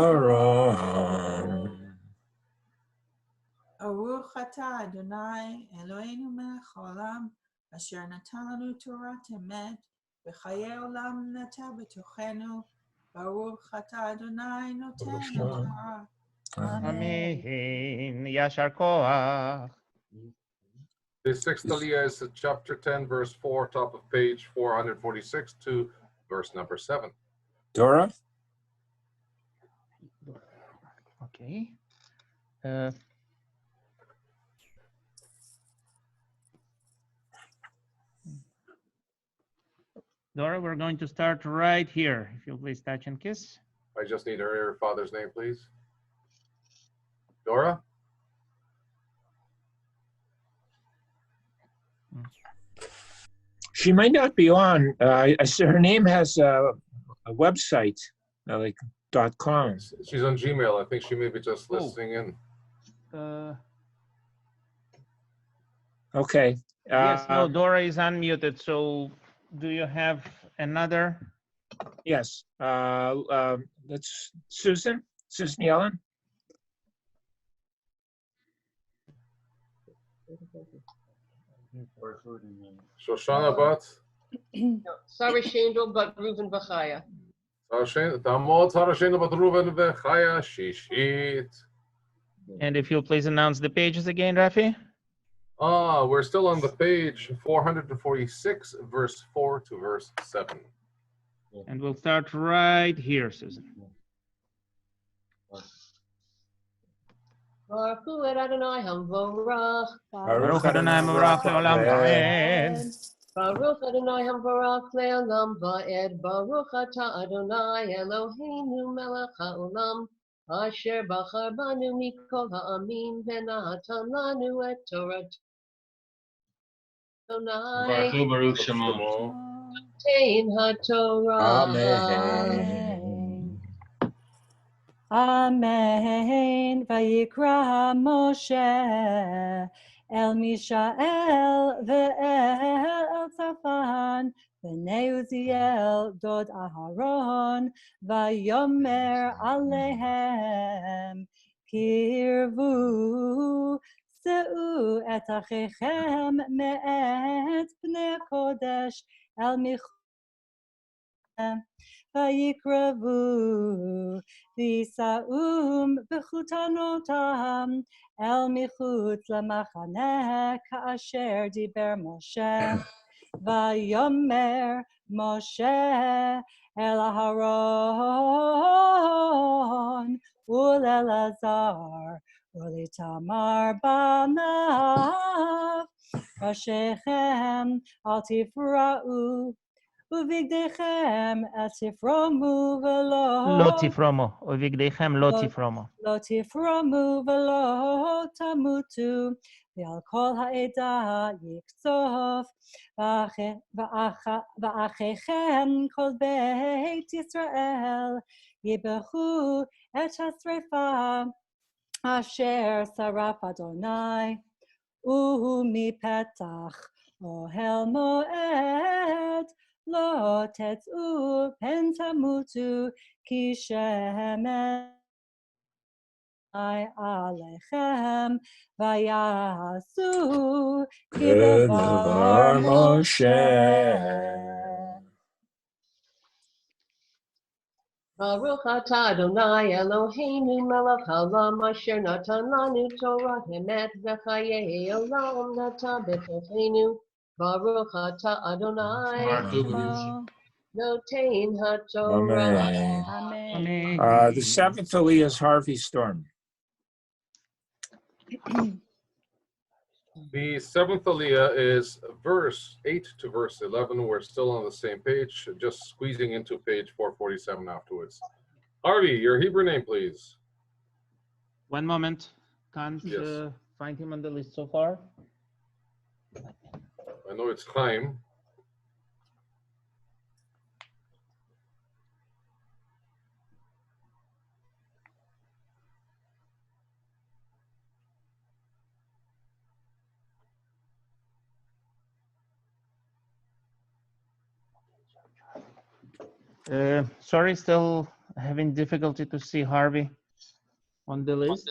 Aharon.
Baruch atah Adonai Eloheinu melech haolam asher natan lanu Torat emet v'chayei olam nata b'tochenu. Baruch atah Adonai noten HaTorah.
Amen. Yashar koach.
The sixth aliyah is chapter 10, verse 4, top of page 446 to verse number 7.
Torah?
Okay. Dora, we're going to start right here. If you'll please touch and kiss.
I just need her father's name, please. Dora?
She might not be on. I see her name has a website, like .com.
She's on Gmail. I think she may be just listening in.
Okay.
Yes, no, Dora is unmuted. So do you have another?
Yes. Let's Susan Yellen.
Shoshana Bat.
Sarah Shandel Bat Reuven Bachaya.
Tamot Sarah Shandel Bat Reuven Bachaya Shishit.
And if you'll please announce the pages again, Rafi.
We're still on the page 446, verse 4 to verse 7.
And we'll start right here, Susan.
Baruch Adonai Hamvorach.
Baruch Adonai Baruch Leolam Va'ed.
Baruch Adonai Hamvorach Leolam Va'ed. Baruch Atah Adonai Eloheinu Melech Haolam, Asher Bachar Banu Mikol Ha'amim V'natan Lanu Et Torah. Adonai
Baruch Shemo.
Noten HaTorah.
Amen.
Amen. Vayikra Moshe El Mishael ve'el Tzafan Aaron, Bnei Uziel, Dod Aharon, Vayomer Alehem, Kirvu, Se'u et Achechem me'et Bnei Kodesh, El Michem, Vayikrevu, V'Saum B'chutanotam, El Michutz Lamachaneh, Ka'asher Diber Moshe, Vayomer Moshe El Aharon, Ul Elazar, Ulitamar Banav, Rashechem Al Tifra'u, Uvigdechem El Tifromu Velo,
לא תפרומו, ובגדיכם לא תפרומו.
לא תפרומו ולא תמותו, ועל כל העדה יקצוף, ואחיכם כל בית ישראל יברכו את השרפה אשר שרף אדוני, ומפתח אוהל מועד לא תצאו פן תמותו, כי שמן עליכם ויעשו כדבר משה.
Baruch atah Adonai Eloheinu melech haolam asher natan lanu Torah emet v'chayei olam nata b'tocheinu. Baruch atah Adonai notein haTorah.
Amen.
The seventh Aliyah is Harvey Storm.
The seventh Aliyah is verse 8 to verse 11. We're still on the same page, just squeezing into page 447 afterwards. Harvey, your Hebrew name, please.
One moment. Can't find him on the list so far.
I know it's Chaim.
Sorry, still having difficulty to see Harvey on the list.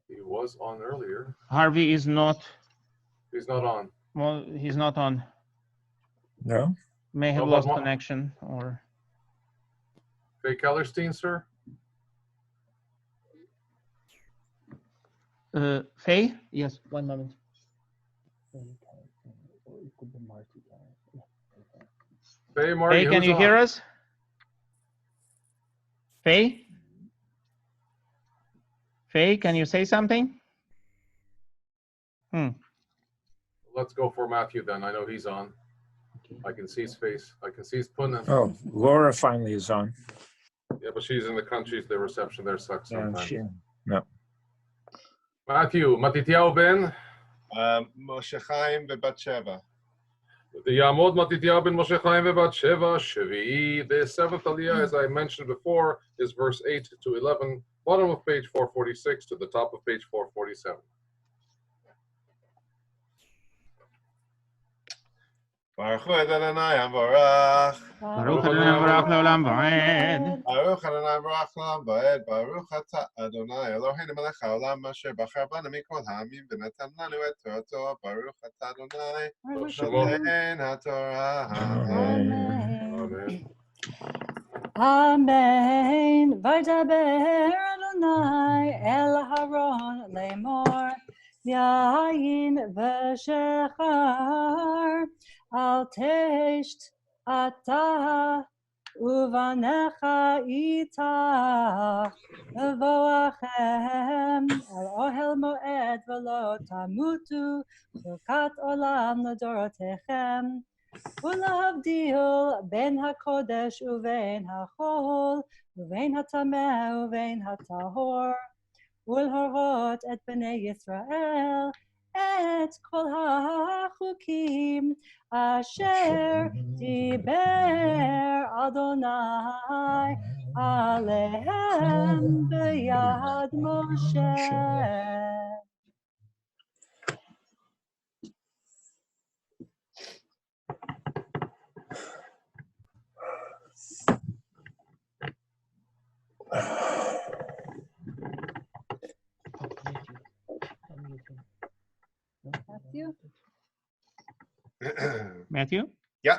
He was on earlier.
Harvey is not.
He's not on.
Well, he's not on.
No?
May have lost connection or.
Faye Kellerstein, sir?
Faye? Yes, one moment.
Faye, Marty,
Faye, can you hear us? Faye? Faye, can you say something?
Let's go for Matthew then. I know he's on. I can see his face. I can see his punna.
Oh, Laura finally is on.
Yeah, but she's in the countries. The reception there sucks sometimes.
No.
Matthew, Matityahu ben?
Moshe Chaim v'Bat Sheva.
The Yamod Matityahu ben Moshe Chaim v'Bat Sheva Shvi'i. The seventh Aliyah, as I mentioned before, is verse 8 to 11, bottom of page 446 to the top of page 447.
Baruch Adonai Amvarach.
Baruch Adonai Amvarach le'olam va'ed.
Baruch Adonai Amvarach le'olam va'ed. Baruch atah Adonai Eloheinu melech haolam asher bachar banu mikol ha'amim v'natan lanu et Torato. Baruch atah Adonai notein haTorah.
Amen.
Amen. Vaydaber Adonai el Haron lemor, Yayin v'shechar, al tesht ata uvanecha ita, voachem el ohel moed v'lo tamutu, chukat olam l'dorotechem. ולהבדיל בין הקודש ובין החול, ובין הטמא ובין הטהור, ולהורות את בני ישראל את כל החוקים אשר דיבר אדוני עליהם ביד משה.
Matthew?
Yeah.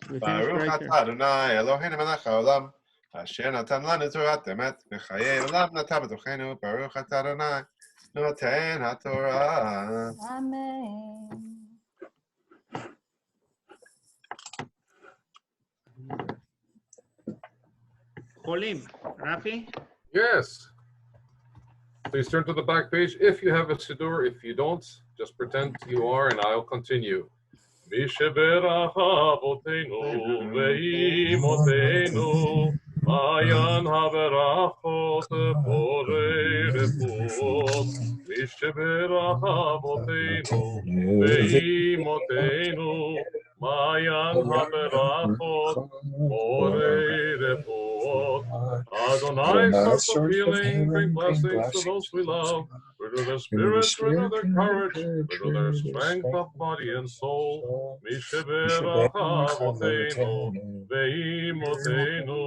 We finished
Baruch
right
atah
here.
Adonai Eloheinu melech haolam, asher natan lanu Torat emet, v'chayei olam natan b'tochenu. Baruch atah Adonai noten haTorah.
Amen.
Cholim, Rafi?
Yes. Please turn to the back page if you have a siddur. If you don't, just pretend you are, and I'll continue. Misheberach avotenu ve'imotenu, Mayan haberachot borei refuot. Misheberach avotenu ve'imotenu, Mayan haberachot borei refuot. Adonai, source of healing, bring blessings to those we love. Renew their spirits, renew their courage, renew their strength of body and soul. Misheberach avotenu ve'imotenu,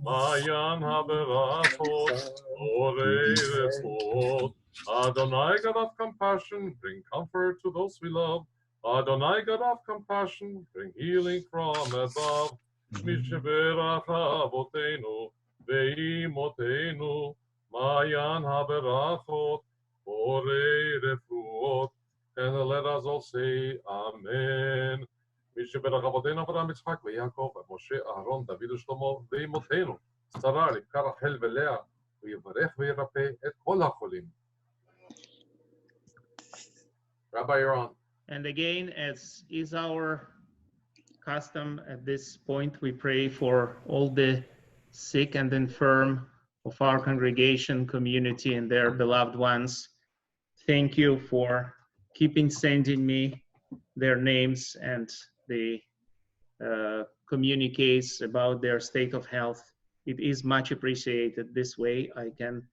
Mayan haberachot borei refuot. Adonai, God of compassion, bring comfort to those we love. Adonai, God of compassion, bring healing from above. Misheberach avotenu ve'imotenu, Mayan haberachot borei refuot. And let us all say Amen. Misheberach avotenu Avraham, Yitzchak, veYaakov, Moshe, Aaron, David uShlomo, ve'imotenu, Sarah, Rivka, Rachel veLea, v'yivarech v'yirapeh et kol hacholim. Rabbi, you're on.
And again, as is our custom at this point, we pray for all the sick and infirm of our congregation, community, and their beloved ones. Thank you for keeping sending me their names and the communiques about their state of health. It is much appreciated. This way I can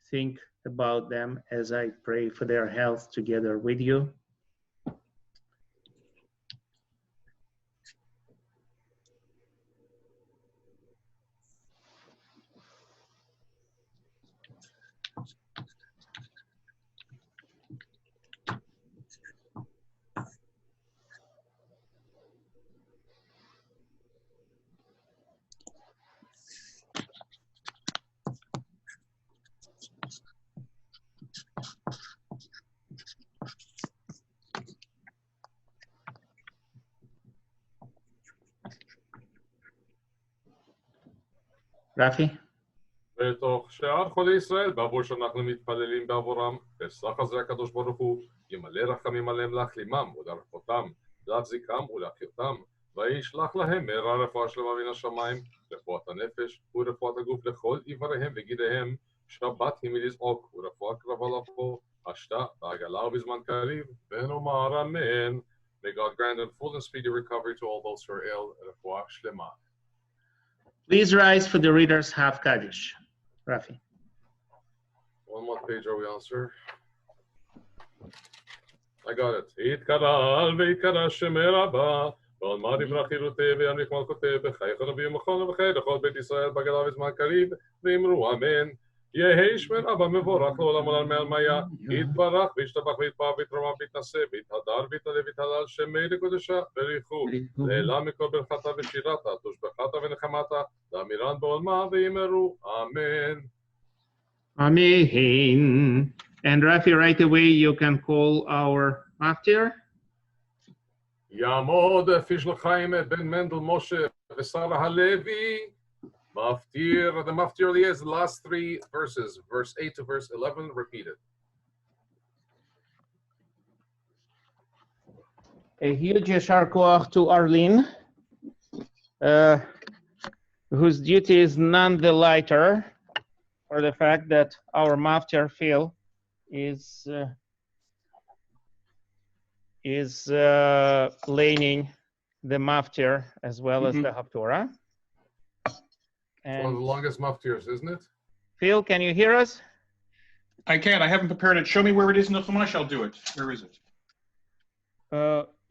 think about them as I pray for their health together with you. Rafi?
בתוך שאר חולי ישראל, בעבור שאנחנו מתפללים בעבורם, בסך הזה הקדוש ברוך הוא ימלא רחמים עליהם להחלימם ולרפאותם, להחזיקם ולהחיותם, וישלח להם מהרה רפואה שלמה מן השמיים, רפואת הנפש ורפואת הגוף לכל איבריהם וגידיהם, שבת היא מלזעוק ורפואה קרבה לבוא, השתה בעגלה ובזמן קריב, ונאמר אמן. May God grant a full and speedy recovery to all those who are ill, רפואה שלמה.
Please rise for the reader's half Kaddish. Rafi.
On what page are we on, sir? I got it. יתקרל ויקרא שמי רבה, ועל מה דברה חירותי וינריך מלכותי, בחייך רבי ומכון ובחיי לכל בית ישראל בגלה וזמן קריב, ואמרו אמן. יהי שמי רבה מבורך לעולם עולם מעל מיה, יתברך וישתבח ויתפאר ויתרומם ויתנשא, ויתהדר ויתעלה ויתהלל שמי לקודשה בריחו, לעילה מכל ברכתה ושירתה, תושבחתה ונחמתה, לאמירן בעולמה ואמרו אמן.
Amen. And Rafi, right away you can call our Haftarah.
יעמוד פיש לחיים בן מנדל משה ושרה הלוי. Maftir, the Maftir is the last three verses, verse 8 to verse 11, repeated.
A huge yashar koach to Arlene, whose duty is none the lighter for the fact that our Maftir Phil is laning the Maftir as well as the Haftarah.
It's one of the longest maftirs, isn't it?
Phil, can you hear us?
I can. I haven't prepared it. Show me where it is in the Chumash. I'll do it. Where is it?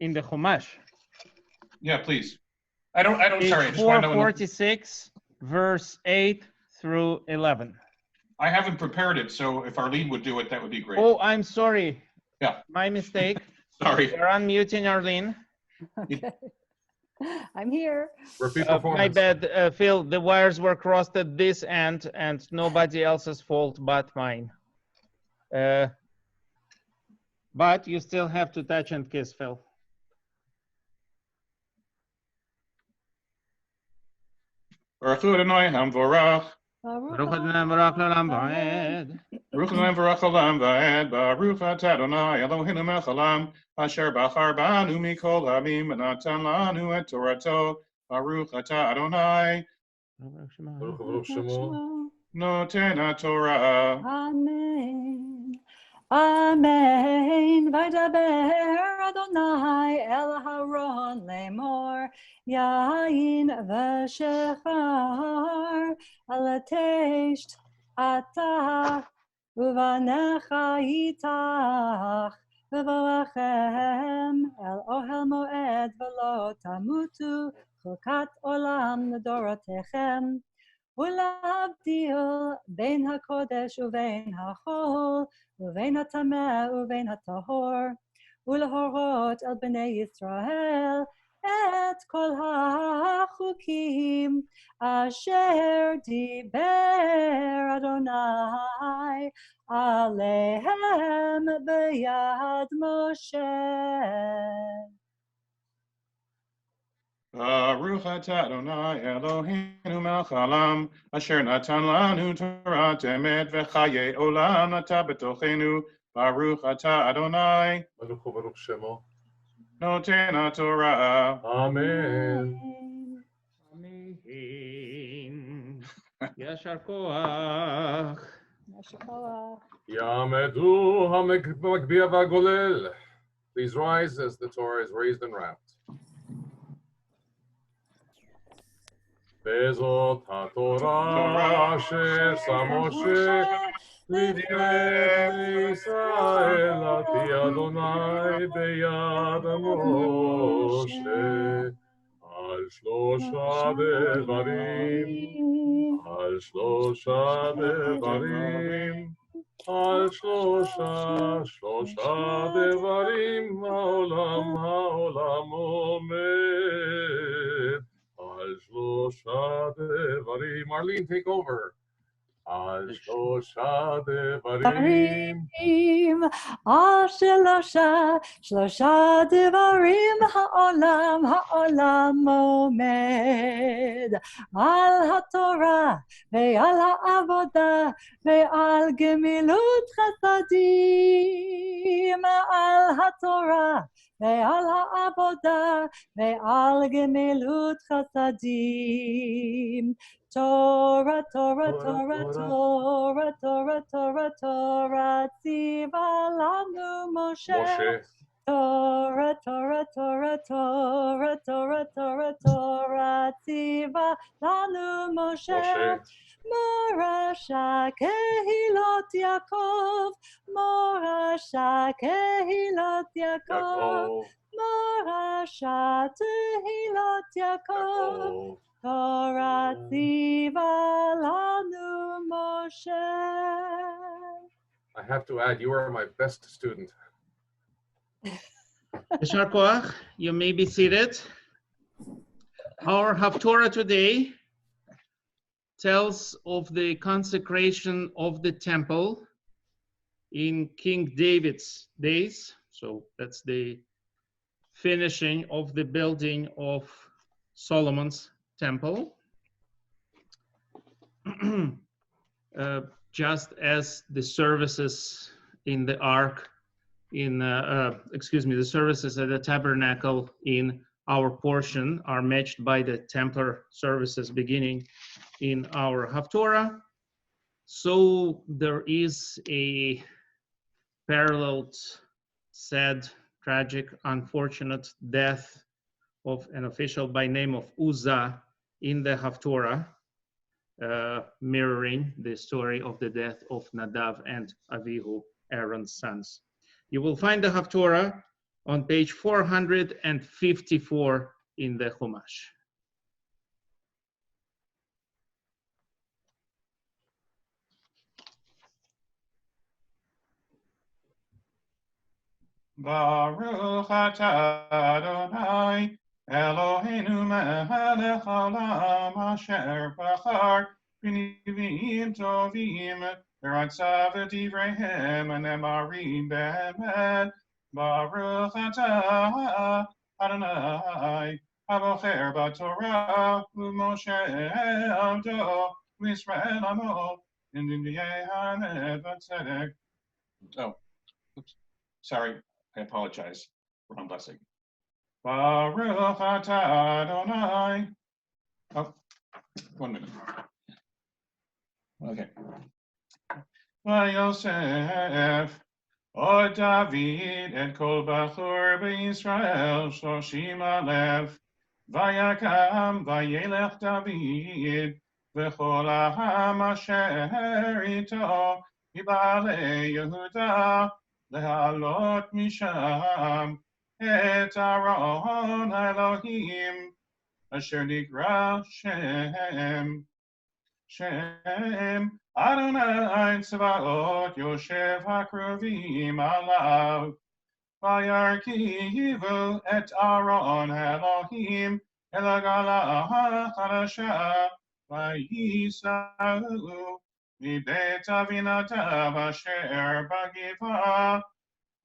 In the Chumash.
Yeah, please. I don't. Sorry. I
Page
just want to know.
446, verse 8 through 11.
I haven't prepared it, so if Arlene would do it, that would be great.
Oh, I'm sorry.
Yeah.
My mistake.
Sorry.
You're unmuting, Arlene.
Okay. I'm here.
Repeat
My
performance.
bad, Phil. The wires were crossed at this end, and nobody else's fault but mine. But you still have to touch and kiss, Phil.
Baruch Adonai Hamvorach.
Baruch Adonai Baruch Le'olam Va'ed.
Baruch Adonai Baruch Olam Va'ed. Baruch Atah Adonai Eloheinu melech haolam. Asher bachar banu mikol hamim v'natan lanu et Torato. Baruch Atah Adonai
Baruch Baruch Shemo.
Noten HaTorah.
Amen. Amen. Vaydaber Adonai el Haron lemor yain v'shechar al tesht atah uvanecha itach v'volachem el ohel moed v'lo tamutu chukat olam לדורותיכם ולהבדיל בין הקודש ובין החול, ובין הטמא ובין הטהור, ולהורות על בני ישראל את כל החוקים אשר דיבר אדוני עליהם ביד משה.
Baruch Atah Adonai Eloheinu melech haolam, asher natan lanu Torah emet v'chaye olam nata b'tochenu. Baruch Atah Adonai
Baruch Baruch Shemo.
Noten HaTorah.
Amen.
Amen. Yashar koach.
Yamedu HaMagbiya v'Agolel. Please rise as the Torah is raised and wrapped. Bezot HaTorah asher sam Moshe L'divnei Yisrael ati Adonai beyad Moshe al shlosha devarim al shlosha devarim al shlosha devarim ha'olam omed al shlosha devarim. Marlene, take over. Al shlosha devarim.
על שלושה דברים העולם עומד, על התורה ועל העבודה ועל גמילות חסדים, על התורה ועל העבודה ועל גמילות חסדים. Torah, Torah, Torah, Torah, Torah, Torah, Torah, ציווה לנו משה. Torah, Torah, Torah, Torah, Torah, Torah, Torah, ציווה לנו משה. מורשה קהילות יעקב, מורשה קהילות יעקב, מורשה קהילות יעקב. Torah tzivah lanu Moshe.
I have to add, you are my best student.
Yashar koach. You may be seated. Our Haftarah today tells of the consecration of the temple in King David's days. So that's the finishing of the building of Solomon's temple. Just as the services in the ark, the services at the tabernacle in our portion are matched by the Templar services beginning in our Haftarah. So there is a paralleled, sad, tragic, unfortunate death of an official by name of Uzzah in the Haftarah, mirroring the story of the death of Nadav and Avihu, Aaron's sons. You will find the Haftarah on page 454 in the Chumash.
Baruch atah Adonai, Eloheinu melech haolam, asher bachar b'nivim tovim, v'ratzav v'divreihem nemarim be'emet. Baruch atah Adonai, abocher b'Torah, u'Moshe avdo, v'Yisrael amo, v'nivyei hanet v'tzedek. Oh, oops, sorry. I apologize. Wrong blessing. Baruch atah Adonai. Oh, 1 minute. Okay. Vayosef, O David, et kol bachur b'Yisrael, shoshim alef. Vayakam, vayelech David, v'chol ha'am asher ito, iba'alei Yehuda, lehalot misham, et Aaron Elohim, asher nikra Shem. Shem Adonai Tzvaot Yoshev Hakruvim Alav Vayarkivu et Aaron Elohim Elagala Chadasha Vayisau Mibet Avinadav Asher Bagiva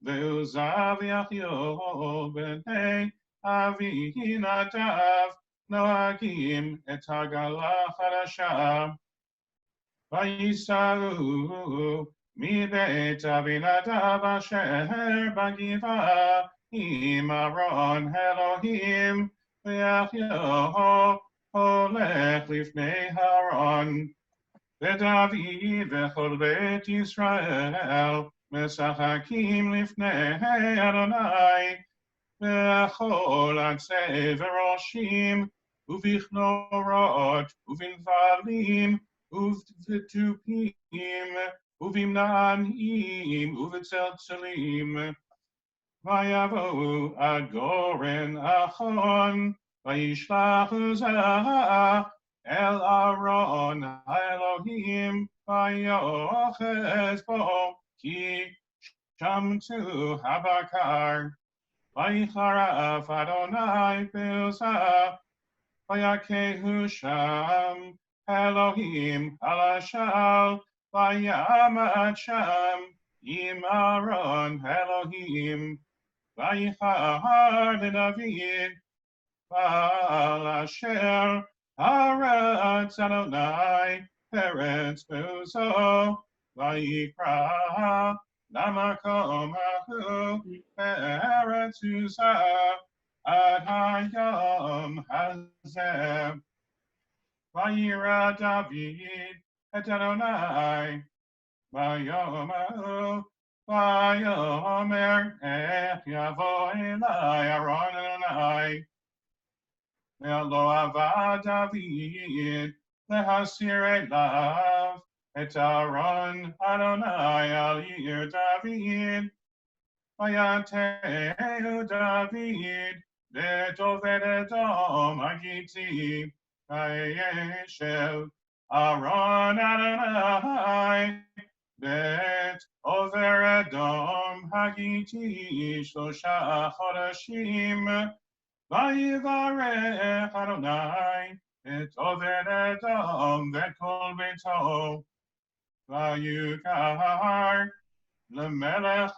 Ve'uzav Yachyo B'nei Avinadav Noagim et Hagala Chadasha Vayisau Mibet Avinadav Asher Bagiva Im Aaron Elohim V'yachyo Holech Lifnei Aaron V'David v'chol Beit Yisrael Mesachakim Lifnei Adonai V'chol Atzei V'roshim Uvichnorot Uvinvalim Uv'tupim Uvimnanim Uv'tzeltzelim Vayavo ad Goren Achon Vayishlach Uzah El Aaron Elohim Vayoches Bo Ki Shamtu Habakar Vayicharaf Adonai Pilsa Vayakehu Sham Elohim Alashal Vayamat Sham Im Aaron Elohim Vayichar David Val Asher Haaretz Adonai Peretz Buzo Vayikra Lamakom Ahu Peretz Uza Ad Hayom Hazem Vayira David et Adonai Vayomahu Vayomer Ech Yavo Elai Aaron Adonai Lo avad David lehasir elav et Aaron Adonai al yir David vayateu David betoved Edom agiti vayeshev Aaron Adonai bet over Edom hagiti shlosha chodashim Vayivarech Adonai et Oved Edom v'kol beito Vayukar lemelech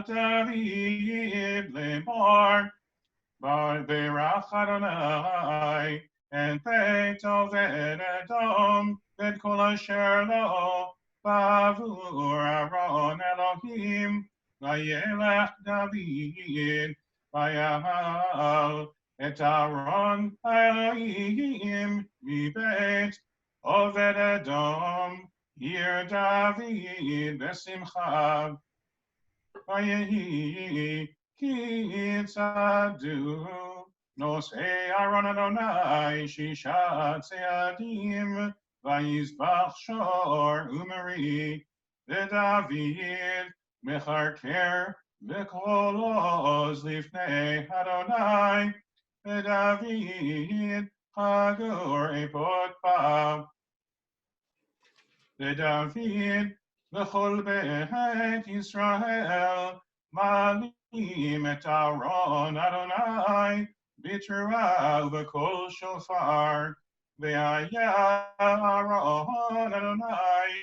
David lemor Vayirach Adonai et beit Oved Edom v'kol asher lo bavur Aaron Elohim Vayelech David Vayahal et Aaron Elohim mibeit Oved Edom Yir David besimcha Vayehi ki tzadu Nosei Aaron Adonai Shisha Tzeadim Vayizbach Shor Umeri David Mecharker V'kolos lifnei Adonai David Chagur epot ba David v'chol beit Yisrael מעלים את ארון אדוני בתרועה ובקול שופר, והיה ארון אדוני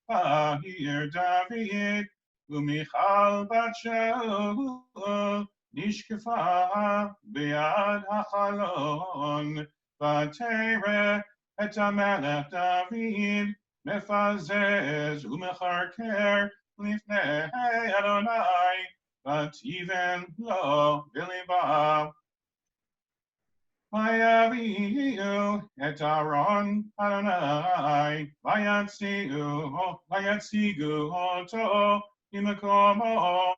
בעיר דוד, ומיכל בת שאול נשקפה ביד החלון, ותרא את המלך דוד מפזז ומחרקר לפני אדוני, ותיבן לו בלבה. ויביאו את ארון אדוני, ויציגו אותו ממקומו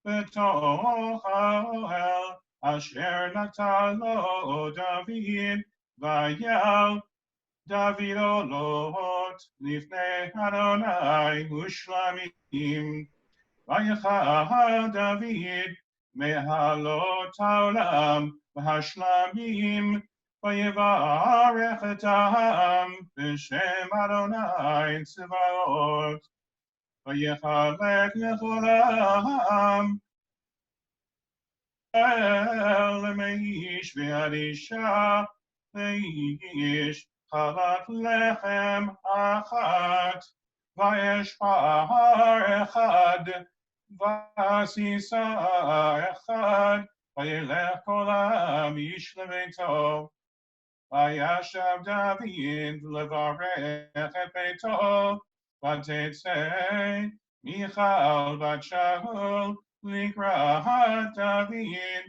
בתוך האוהל אשר נתן לו דוד, ויעל דוד עולות לפני אדוני ושלמים. ויחל דוד מהעלות העולם והשלמים, ויברך את העם בשם אדוני צבאות, ויחלק לכל העם לאיש ועד אישה לאיש חלת לחם אחת, וישפר אחד ועשיסה אחד, וילך כל העם איש לביתו. וישב דוד לברך את ביתו, ותצא מיכל בת שאול לקראת דוד,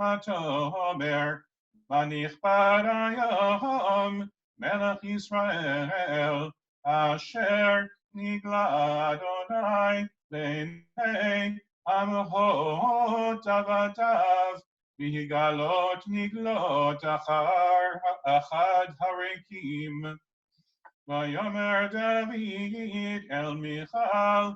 ותאמר, מה נכבד היום מלך ישראל, אשר נגלה אדוני לעיני עמות עבדיו, והגלות נגלות אחד הריקים. ויאמר דוד אל מיכל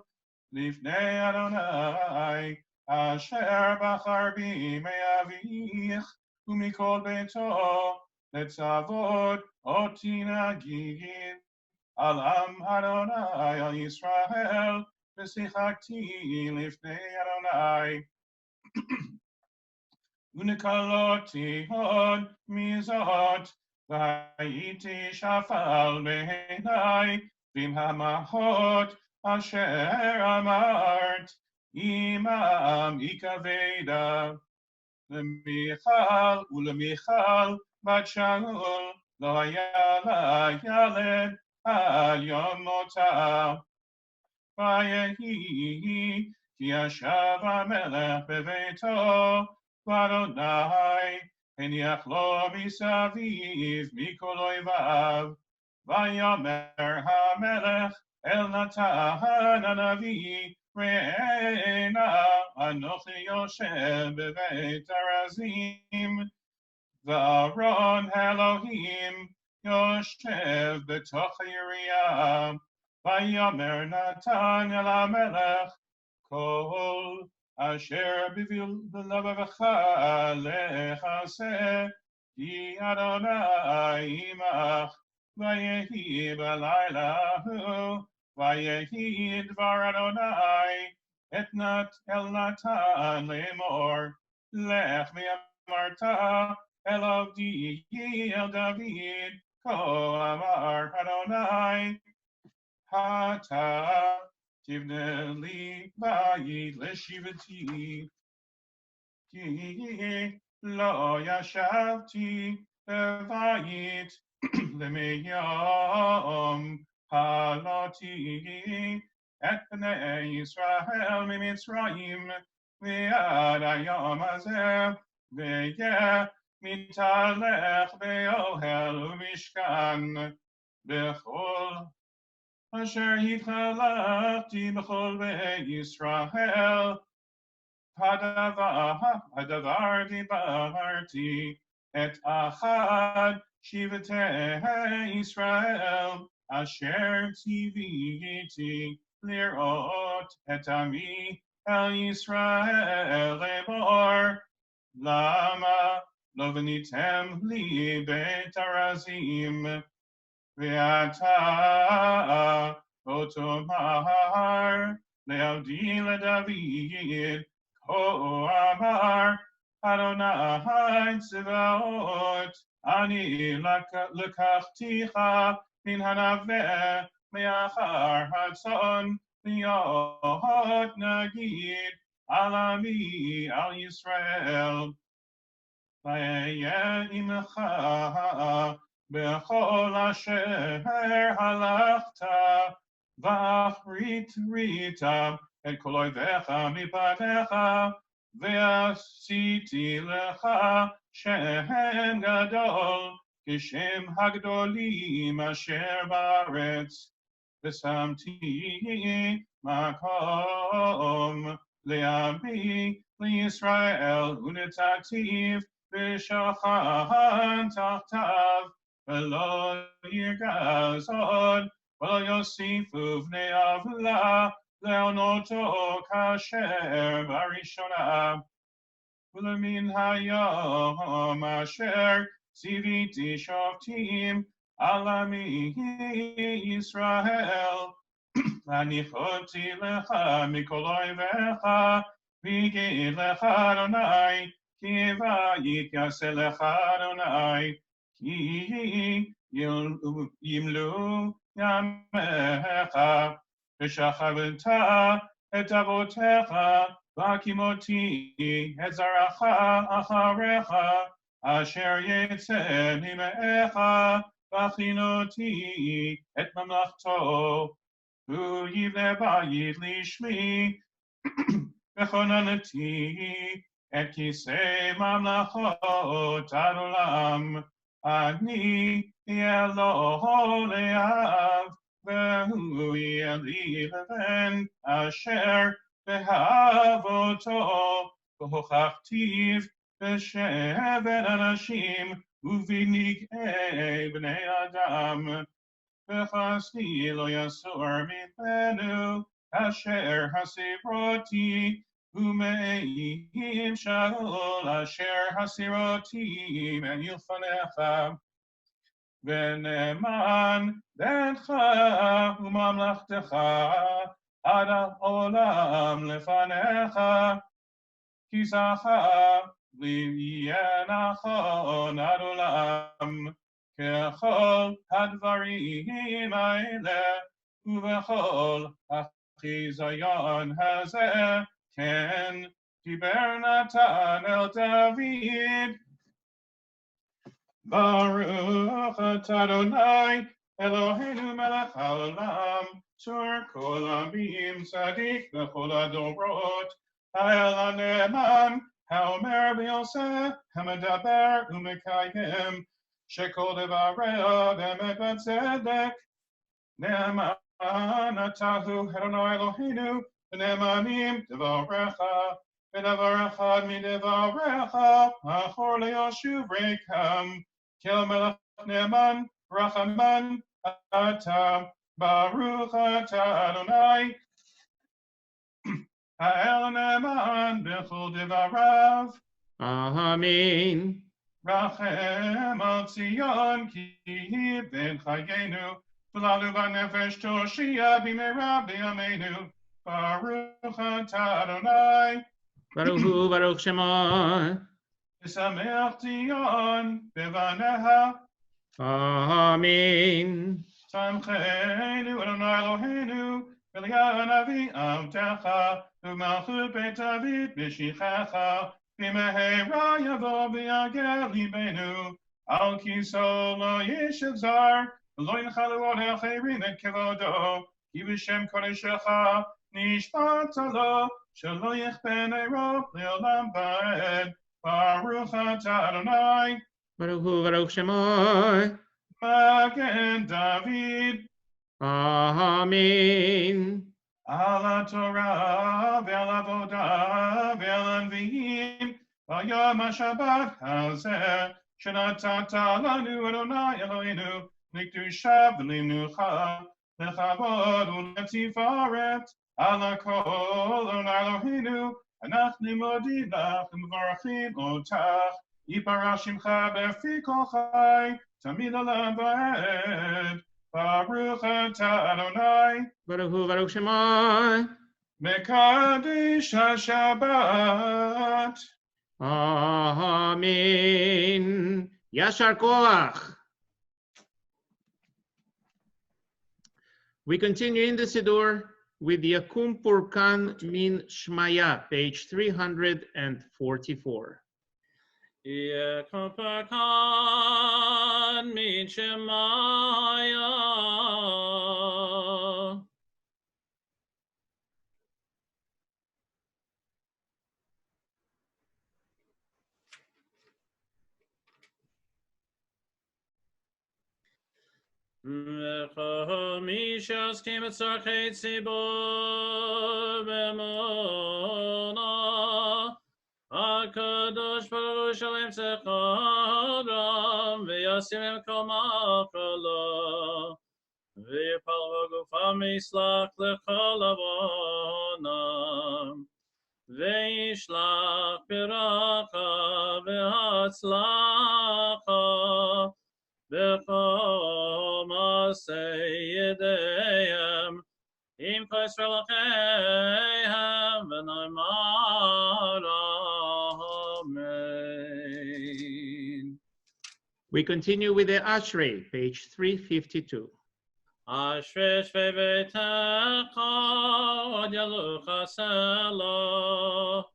לפני אדוני, אשר בחר בי מאביך ומכל ביתו, לצוות אותי נגיד על עם אדוני על ישראל, ושיחקתי לפני אדוני. ונקלותי עוד מזאת, והייתי שפל בעיני, ועם המעות אשר אמרת, עמם יכבדה. ולמיכל בת שאול לא היה לה ילד עד יום מותה. ויהי כי ישב המלך בביתו, ואדוני הניח לו מסביב מכל אויביו. ויאמר המלך אל נתן הנביא, ראה נא אנוכי יושב בבית ארזים, וארון אלוהים יושב בתוך היריעה. ויאמר נתן אל המלך, כל אשר בלבבך לחסה, כי אדוני עמך. ויהי בלילה ההוא, ויהי דבר אדוני אל נתן לאמור, לך ואמרת אל עבדי אל דוד, כה אמר אדוני, אתה תבנה לי בית לשבתי, כי לא ישבתי בבית למיום העלותי את בני ישראל ממצרים ועד היום הזה, ויהיה מתהלך באוהל ומשכן בכל אשר התחלקתי בכל בית ישראל. הדבר דיברתי את אחד שבטי ישראל, אשר ציוויתי לראות את עמי אל ישראל לאמור, למה לא בניתם לי בית ארזים? ואתה לא תאמר לעבדי לדוד, הו אמר אדוני צבאות, אני לקחתיך מן הנווה מאחר הצאן להיות נגיד על עמי על ישראל. והיה עמך בכל אשר הלכת, ואחרית את כל אויביך מפניך, ועשיתי לך שם גדול כשם הגדולים אשר בארץ, ושמתי מקום לעמי לישראל, ונתתיו ושכן תחתיו, ולא ירגז עוד, ולא יוסיפו בני עוולה לעונותו כאשר בראשונה. ולמן היום אשר ציוויתי שופטים על עמי ישראל, הניחותי לך מכל אויביך, והגיד לך אדוני, כי בית יעשה לך אדוני, כי ימלאו ימיך, ושכבת את אבותיך, והקימותי את זרעך אחריך, אשר יצא ממך, והכינותי את ממלכתו, הוא יבנה בית לשמי, וכוננתי את כיסא ממלכות עד עולם. אני אהיה לו לאב, והוא יהיה לי לבן, אשר באהב אותו, והוכחתיו בשבט אנשים ובנגעי בני אדם. וחסדי לא יסור ממנו, אשר הסירותי, ומאים שאול אשר הסירותי מלפניך. ונאמן דתך וממלכתך עד העולם לפניך, כי זכה ויהיה נכון עד עולם. ככל הדברים האלה ובכל החיזיון הזה, כן דיבר נתן אל דוד. ברוך אתה אדוני אלוהינו מלך העולם, צור כל עמים, צדיק בכל הדורות, האל הנאמן, האומר ויעשה, המדבר ומקיים, שכל דבריה באמת וצדק. נאמן אתה הוא אדוני אלוהינו, ונאמנים דבריך, ודבר אחד מדבריך, אחור לישוב ריקם. כל מלך נאמן, רחמן אתה, ברוך אתה אדוני, האל נאמן בכל דבריו.
אמן.
רחם על ציון, כי היא בן חיינו, ולנו בנפש תושיע במהרה בימינו. ברוך אתה אדוני.
ברוך הוא, ברוך שמו.
ושמח ציון בבניה.
אמן.
שמחנו אדוני אלוהינו, אליהו הנביא עבדך, ומלכות בית דוד משיחך, במהרה יבוא ויגל ליבנו, על כיסאו לא ישב זר, ולא ינחלו עוד אחרים את כבודו, כי בשם קודשך נשבעת לו, שלא יכפה נרו לעולם ועד. ברוך אתה אדוני.
ברוך הוא, ברוך שמו.
מגן דוד.
אמן.
על התורה ועל עבודה ועל הנביאים, ביום השבת הזה, שנתת לנו אדוני אלוהינו, לקדושה ולמנוחה, לכבוד ולתפארת, על הכל אדוני אלוהינו, אנחנו מודים לך ומברכים אותך, יפרח שמך בפי כל חי, תמיד לעולם ועד. ברוך אתה אדוני.
ברוך הוא, ברוך שמו.
Mekadesh HaShabbat.
Amen. Yashar Koach. We continue in the Siddur with Yakum Purkan Min Shmaya, page 344.
Yakum Purkan Min Shmaya. Mishas came at Sarkate Sibor Bemona Akadosh Baruch Shalem Sechadram V'yasim Komakala V'yipal V'gufam Yislach L'chol Avonam V'yishlach B'racha V'hatzlacha B'chol Maseyedeyem Im Kos V'lacheihem V'naimar Amen.
We continue with the Ashrei, page 352.
Ashrei Shvei Beitecha Od Yalucha Selo.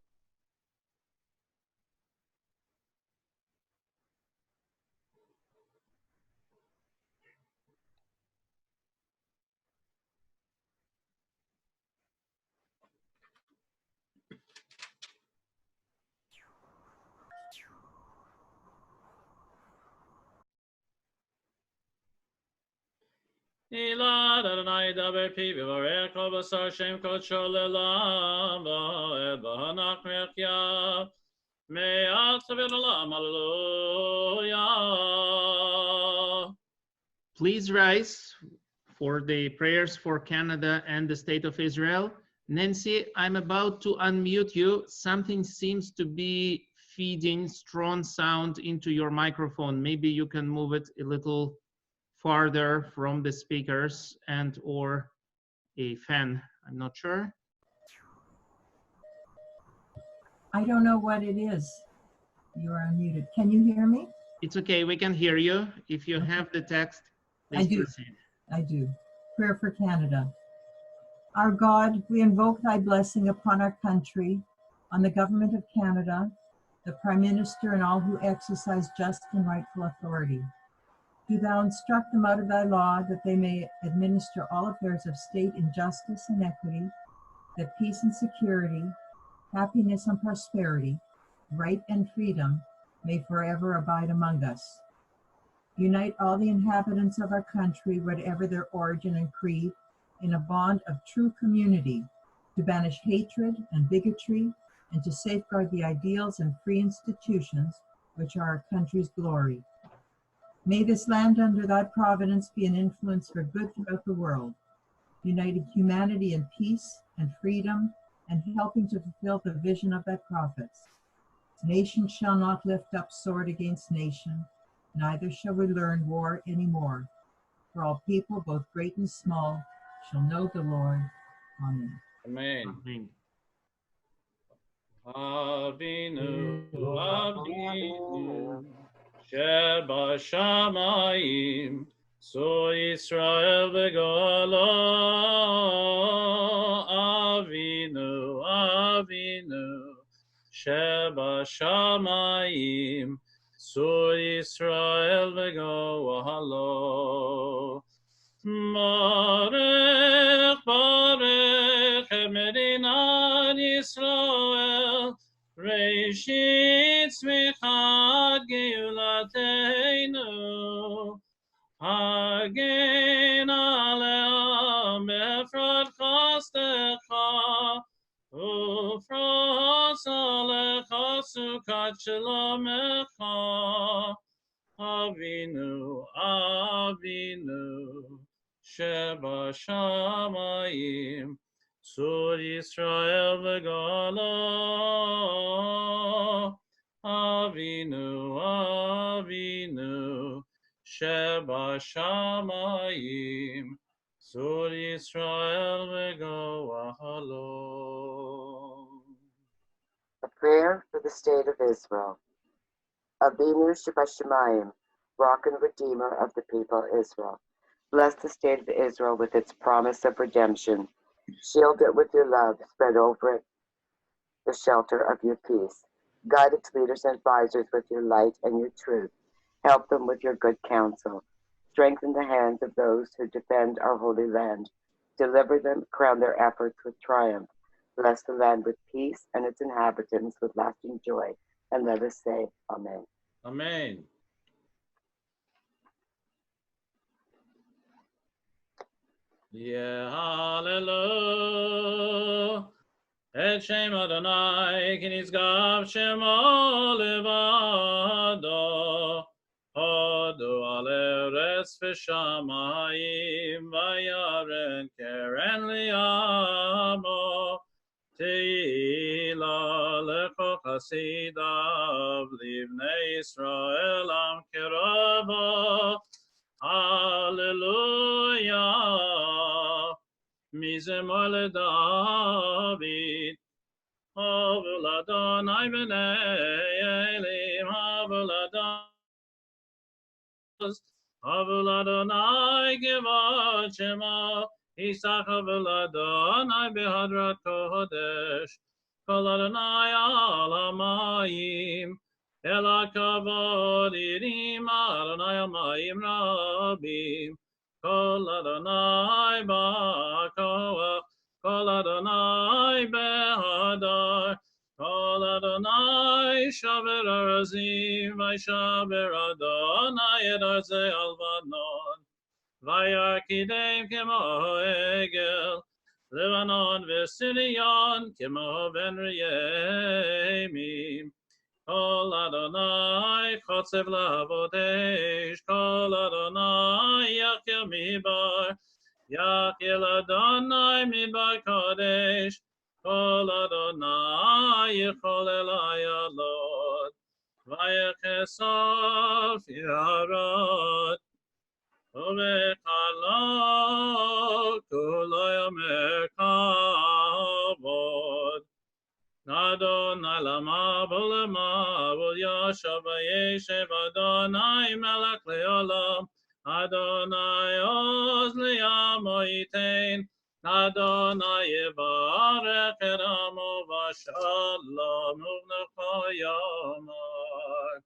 Ilad Adonai daber pi v'varech kol basar shem kodsho le'olam va'ed v'hanach mechya me'at chavir olam hallelujah.
Please rise for the prayers for Canada and the State of Israel. Nancy, I'm about to unmute you. Something seems to be feeding strong sound into your microphone. Maybe you can move it a little farther from the speakers and or a fan. I'm not sure.
I don't know what it is. You are unmuted. Can you hear me?
It's okay. We can hear you. If you have the text, please proceed.
I do. Prayer for Canada. Our God, we invoke thy blessing upon our country, on the government of Canada, the Prime Minister, and all who exercise just and rightful authority. Do thou instruct them out of thy law, that they may administer all affairs of state in justice and equity, that peace and security, happiness and prosperity, right and freedom may forever abide among us. Unite all the inhabitants of our country, whatever their origin and creed, in a bond of true community, to banish hatred and bigotry, and to safeguard the ideals and free institutions which are our country's glory. May this land under thy providence be an influence for good throughout the world, uniting humanity in peace and freedom, and helping to fulfill the vision of thy prophets. Nation shall not lift up sword against nation, neither shall we learn war anymore. For all people, both great and small, shall know the Lord. Amen.
Amen. Avinu, Avinu, Sher b'shamayim, so Yisrael v'golo. Avinu, Avinu, Sher b'shamayim, so Yisrael v'golo. Barech, Barech, Medinat Yisrael, Reshit Tzmichat Geulatenu, Hagen Aleam Befrat Chastecha, Ufros Alecha Sukat Shalomecha, Avinu, Avinu, Sheba Shamayim, Sur Yisrael v'gala. Avinu, Avinu, Sheba Shamayim, Sur Yisrael v'gala.
Prayer for the state of Israel. Avinu Shebashamayim, Rock and Redeemer of the people Israel. Bless the state of Israel with its promise of redemption. Shield it with your love, spread over it the shelter of your peace. Guide its leaders and advisors with your light and your truth. Help them with your good counsel. Strengthen the hands of those who defend our holy land. Deliver them, crown their efforts with triumph. Bless the land with peace and its inhabitants with lasting joy. And let us say, Amen.
Amen. Hallelujah. Et Shem Adonai, ki nizgav Shemo levado. Hodu al eretz v'shamayim, vayaren keren li'amo. Teila lecho chasidav, livnei Yisrael am keravo. Hallelujah. Mizemor leDavid. Havul Adonai b'nei Elim. Havul Adonai Givat Shema. Isach Havul Adonai b'hadrat kodesh. Kol Adonai al hamayim. El hakavod irim Adonai hamayim rabim. Kol Adonai ba'koach. Kol Adonai behadar. Kol Adonai shaver arazim. Vayshaver Adonai et arzei alvanon. Vayarkidem kemo egel. Lebanon v'Sirion kemo ben Riyemim. Kol Adonai chotzev lavodesh. Kol Adonai yakel mibar. Yakel Adonai midbar kodesh. Kol Adonai yichol elai alot. Vayechesol fiarot. Uvechalot kulo yomer kavod. Adonai lama v'lema v'yashav v'yeshev Adonai melech le'olam. Adonai oz li'amo yitein. Adonai yivarech et amo v'shalom uvnecho yomar.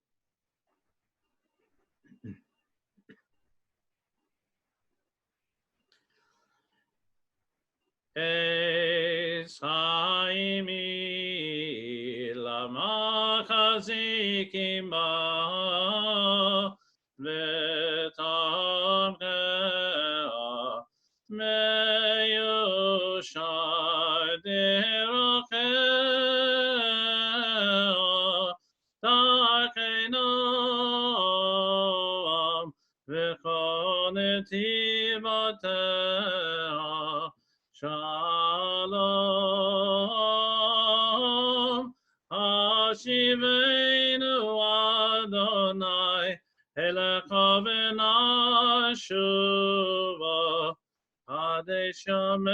Es haimi lama chazikim ba v'tamchea meyushar derachea tarchenoam v'chol netivatea. Shalom, Hashivenu Adonai, Elecha v'nashuva, Kadesh Yameinu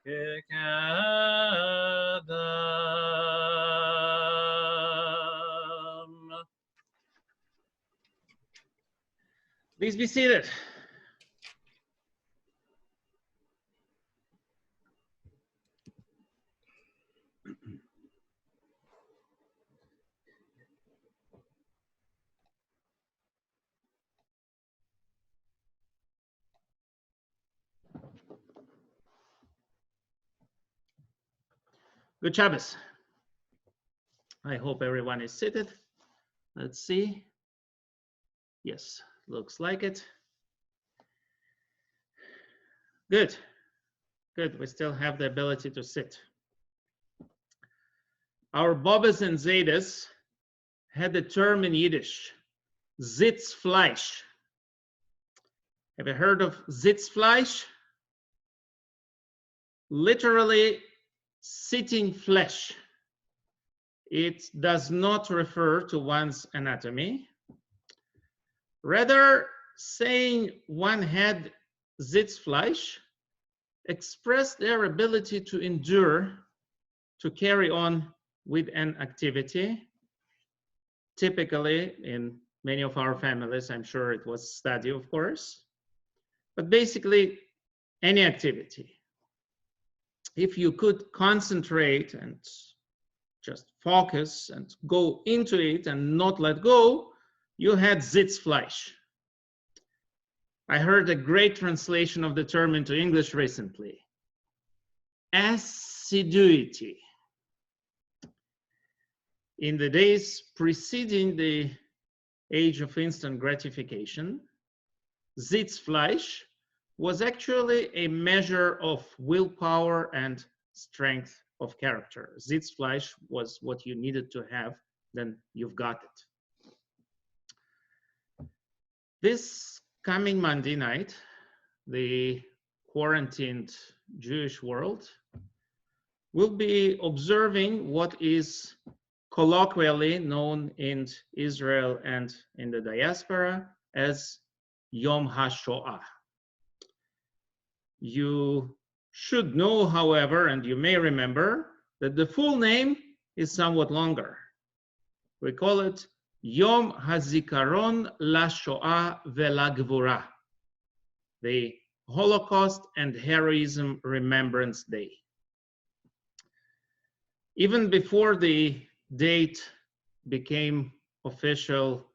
k'kedem.
Please be seated. Good Shabbos. I hope everyone is seated. Let's see. Yes, looks like it. Good. Good. We still have the ability to sit. Our Bobbes and Zaydas had the term in Yiddish, Sitzfleisch. Have you heard of Sitzfleisch? Literally, sitting flesh. It does not refer to one's anatomy. Rather, saying one had Sitzfleisch expressed their ability to endure to carry on with an activity. Typically, in many of our families, I'm sure it was study, of course, but basically any activity. If you could concentrate and just focus and go into it and not let go, you had Sitzfleisch. I heard a great translation of the term into English recently. Assiduity. In the days preceding the age of instant gratification, Sitzfleisch was actually a measure of willpower and strength of character. Sitzfleisch was what you needed to have, then you've got it. This coming Monday night, the quarantined Jewish world will be observing what is colloquially known in Israel and in the diaspora as Yom HaShoah. You should know, however, and you may remember, that the full name is somewhat longer. We call it Yom HaZikaron LaShoah VeLaGvura, the Holocaust and Heroism Remembrance Day. Even before the date became official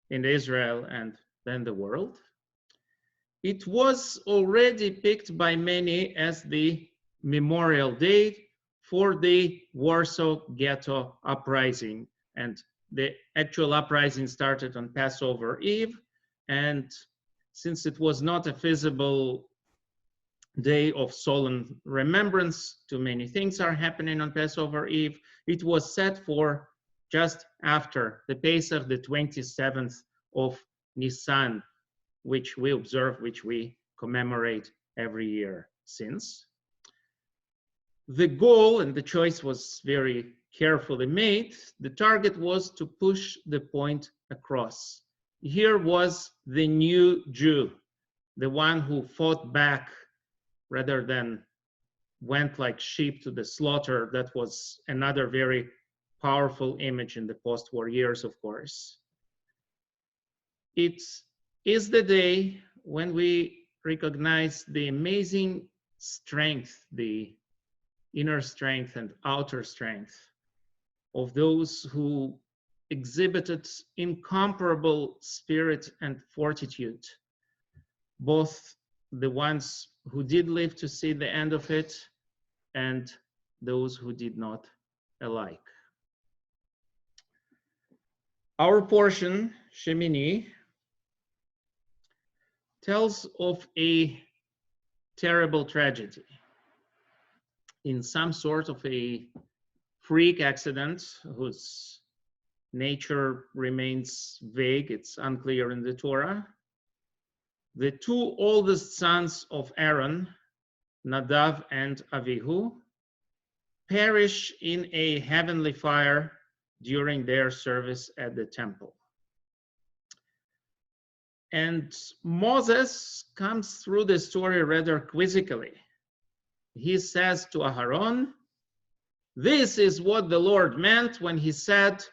in Israel and then the world, it was already picked by many as the memorial date for the Warsaw Ghetto Uprising. And the actual uprising started on Passover Eve. And since it was not a feasible day of solemn remembrance, too many things are happening on Passover Eve, it was set for just after the Pesach, the 27th of Nisan, which we observe, which we commemorate every year since. The goal, and the choice was very carefully made, the target was to push the point across. Here was the new Jew, the one who fought back rather than went like sheep to the slaughter. That was another very powerful image in the post-war years, of course. It is the day when we recognize the amazing strength, the inner strength and outer strength of those who exhibited incomparable spirit and fortitude, both the ones who did live to see the end of it and those who did not alike. Our portion, Shemini, tells of a terrible tragedy in some sort of a freak accident whose nature remains vague. It's unclear in the Torah. The two oldest sons of Aaron, Nadav and Avihu, perish in a heavenly fire during their service at the temple. And Moses comes through the story rather quizzically. He says to Aharon, "This is what the Lord meant when he said,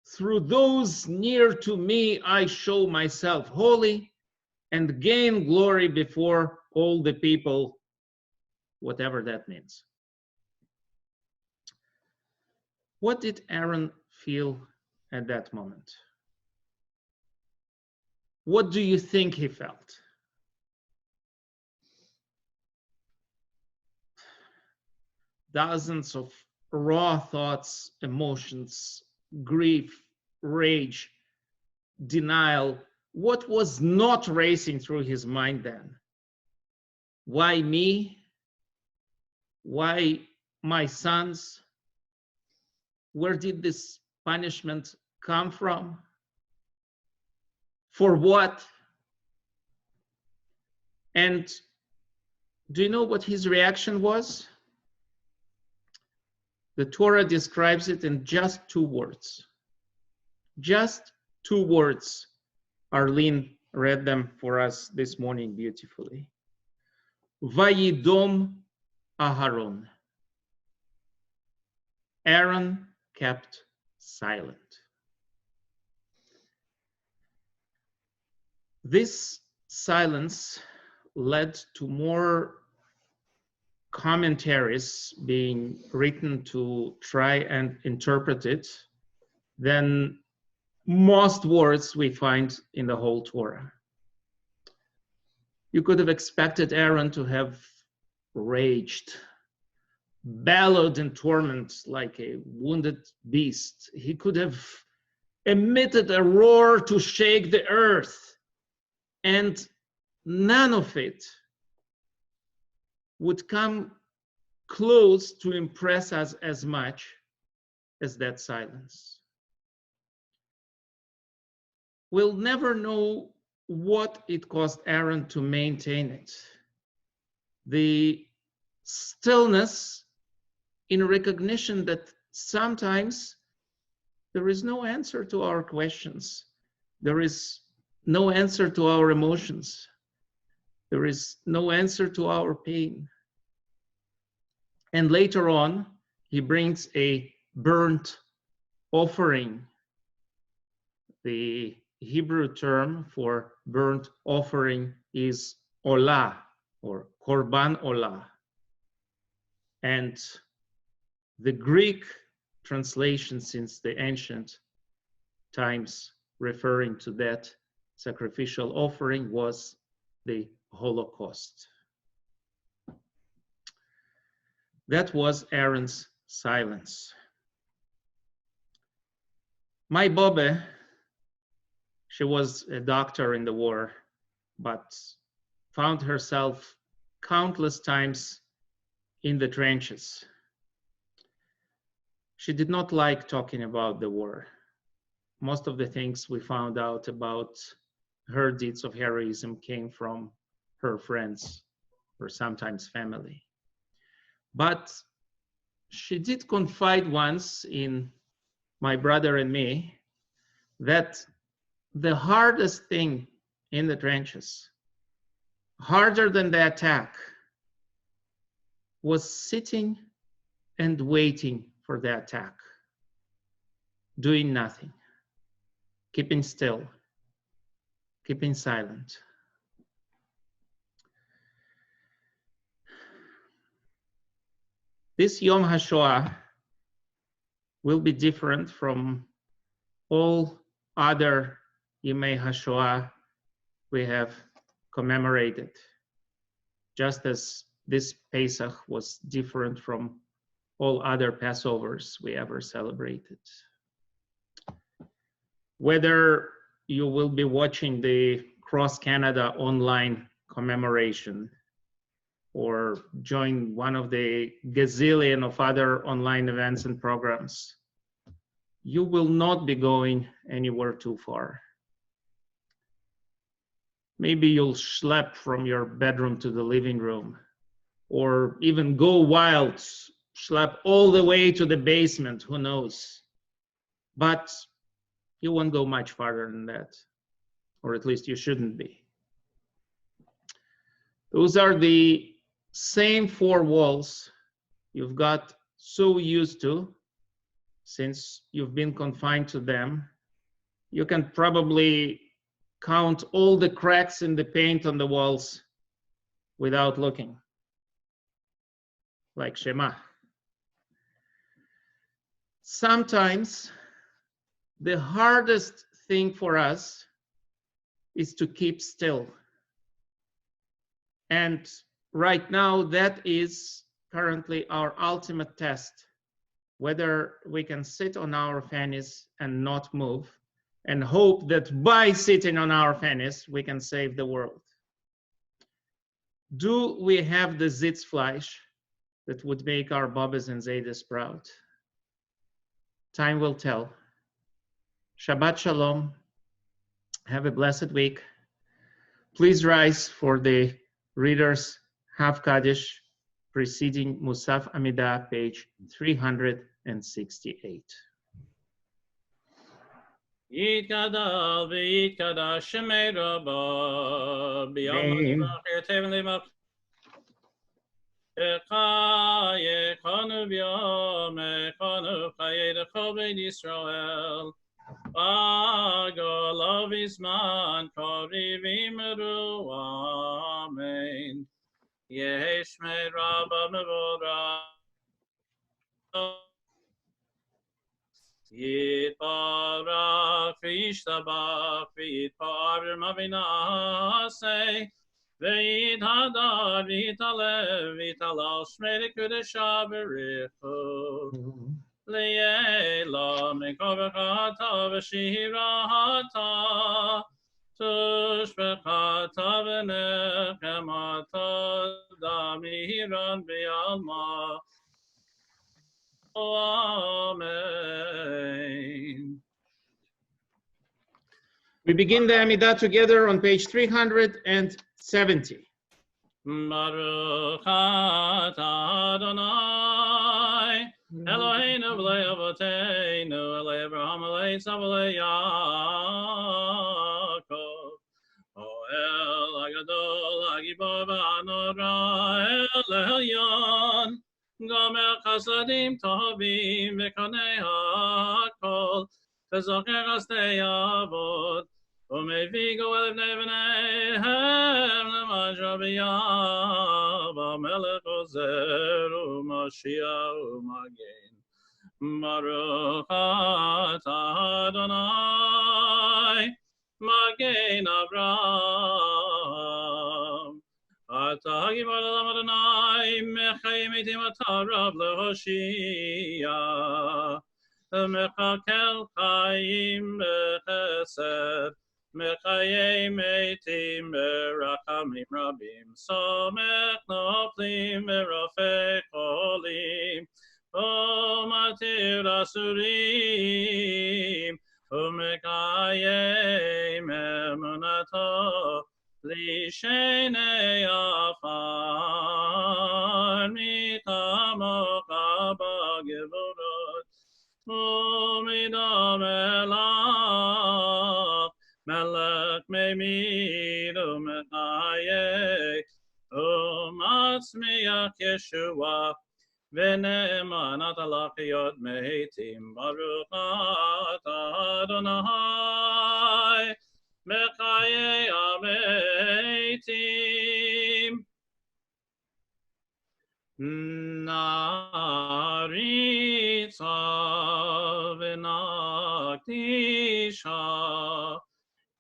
'Through those near to me I show myself holy and gain glory before all the people,'" whatever that means. What did Aaron feel at that moment? What do you think he felt? Dozens of raw thoughts, emotions, grief, rage, denial. What was not racing through his mind then? Why me? Why my sons? Where did this punishment come from? For what? And do you know what his reaction was? The Torah describes it in just 2 words. Just 2 words. Arlene read them for us this morning beautifully. Vayidom Aharon. Aaron kept silent. This silence led to more commentaries being written to try and interpret it than most words we find in the whole Torah. You could have expected Aaron to have raged, bellowed in torment like a wounded beast. He could have emitted a roar to shake the earth, and none of it would come close to impress us as much as that silence. We'll never know what it cost Aaron to maintain it. The stillness in recognition that sometimes there is no answer to our questions. There is no answer to our emotions. There is no answer to our pain. And later on, he brings a burnt offering. The Hebrew term for burnt offering is olah, or korban olah. And the Greek translation since the ancient times referring to that sacrificial offering was the Holocaust. That was Aaron's silence. My Bobe, she was a doctor in the war, but found herself countless times in the trenches. She did not like talking about the war. Most of the things we found out about her deeds of heroism came from her friends or sometimes family. But she did confide once in my brother and me that the hardest thing in the trenches, harder than the attack, was sitting and waiting for the attack, doing nothing, keeping still, keeping silent. This Yom HaShoah will be different from all other Yemei HaShoah we have commemorated, just as this Pesach was different from all other Passovers we ever celebrated. Whether you will be watching the Cross Canada online commemoration or join one of the gazillion of other online events and programs, you will not be going anywhere too far. Maybe you'll schlep from your bedroom to the living room, or even go wild, schlep all the way to the basement, who knows? But you won't go much farther than that, or at least you shouldn't be. Those are the same four walls you've got so used to since you've been confined to them. You can probably count all the cracks in the paint on the walls without looking, like Shema. Sometimes the hardest thing for us is to keep still. And right now, that is currently our ultimate test, whether we can sit on our fannies and not move and hope that by sitting on our fannies, we can save the world. Do we have the Sitzfleisch that would make our Bobbes and Zaydes proud? Time will tell. Shabbat Shalom. Have a blessed week. Please rise for the Reader's Half Kaddish preceding Musaf Amidah, page 368.
Yitkadal v'yitkadash shemei Rabba b'yom ha'nivach Echayechanu b'yomechanu chayedecho b'nei Yisrael. Agolav izman karivim eru. Amen. Yesh me Rabba mevorach. Yitbarach v'yishtabach v'yitparim avinaseh v'yithadar v'yitalev v'yitalal shmei l'kedusha v'richu li'ela mikovachata v'shirata tushbechata v'nechemata damiran v'yalma. Amen.
We begin the Amidah together on page 370.
Baruch atah Adonai Eloheinu v'lei avoteinu elei Avraham elei Yitzchak elei Yaakov Oel hagadol hagibor v'hanora el elyon Gomer chasadim tovim v'konei hakol v'zocher chasdei avot Umevii goel b'nei b'neihem l'man Rabbiyav Melech ozer u'Mashiach u'Magen Baruch atah Adonai Magen Avraham Atah hagibor l'olam Adonai mechayim eitim atah Rav lehoshia mechakel chayim b'chesed mechayim eitim berachamim rabim somech noflim berofei cholim umatir asurim umekayim emunato Lishenei afar mitamocha b'gevorot umidam elach melech meimid umechayeh umatzmiach Yeshua v'ne'eman atalachiyot meitim Baruch atah Adonai Mechayei ameitim Naritza v'nakdisha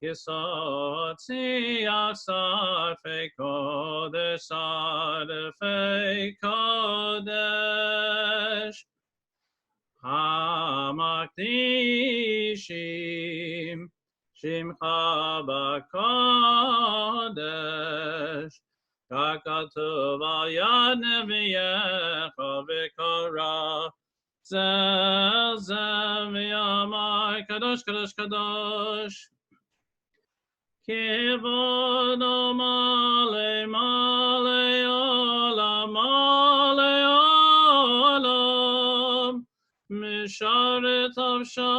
Yisotzi asarfei kodesh sarfei kodesh Hamakdishim Shimcha b'kodesh Kakatuv al yad neviyecha v'kara Zel zel v'yamar Kadosh Kadosh Kadosh Kivodo male male olam Misharet avsho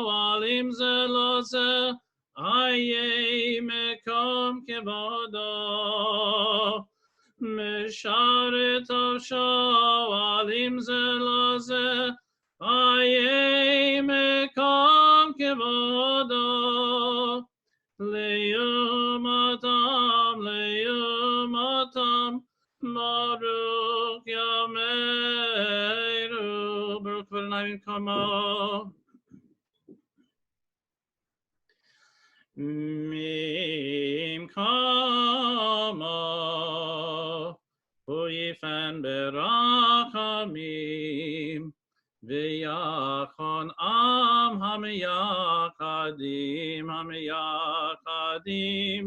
alim ze lo ze Aye mekom kevodo Misharet avsho alim ze lo ze Aye mekom kevodo Leyumatam Baruch Yameru Baruch v'nayim kamo Mim kamo Uyifan berachamim V'yachon am hamiyakadim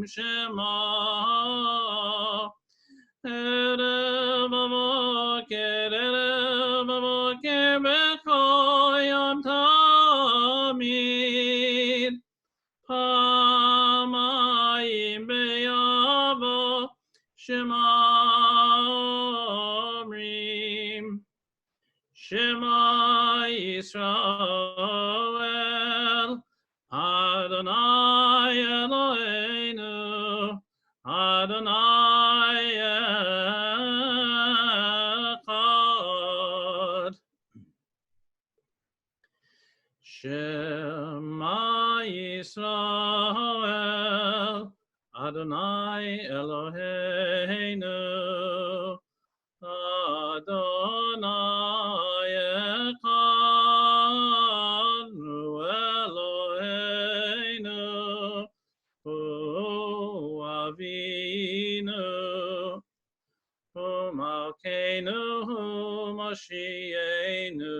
shema Erev avoker b'chol yom tamid Pamayim b'yavo shema omrim Shema Yisrael Adonai Eloheinu Adonai Shema Yisrael, Adonai Eloheinu, Adonai Echad Hu Eloheinu, Hu Avinu, Hu Malkeinu, Hu Mashiachenu.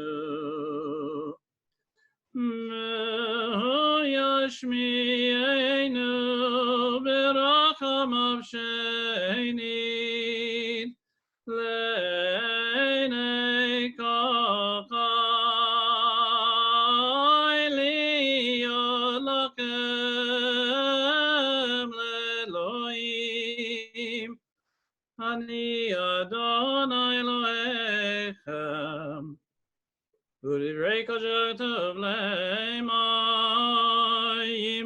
Yashmi'enu berachamav shenit le'nei kachai liyod lachem le'elohim ani Adonai Elohechem Udivrei kol tov le'mayim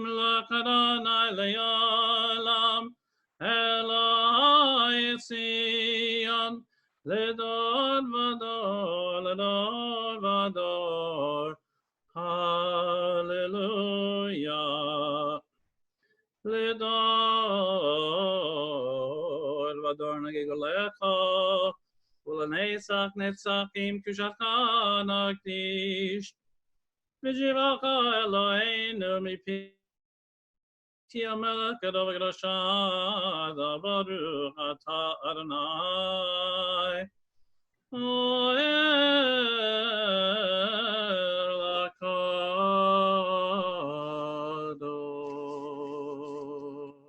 l'Adonai le'olam Eloi Tzion l'dor vador Hallelujah l'dor vador nagigolecha Ulenesak netzakim kushatcha nakdish V'jivacha Eloheinu mipi Melech gadol v'kadoshad Baruch atah Adonai Oher lakadosh.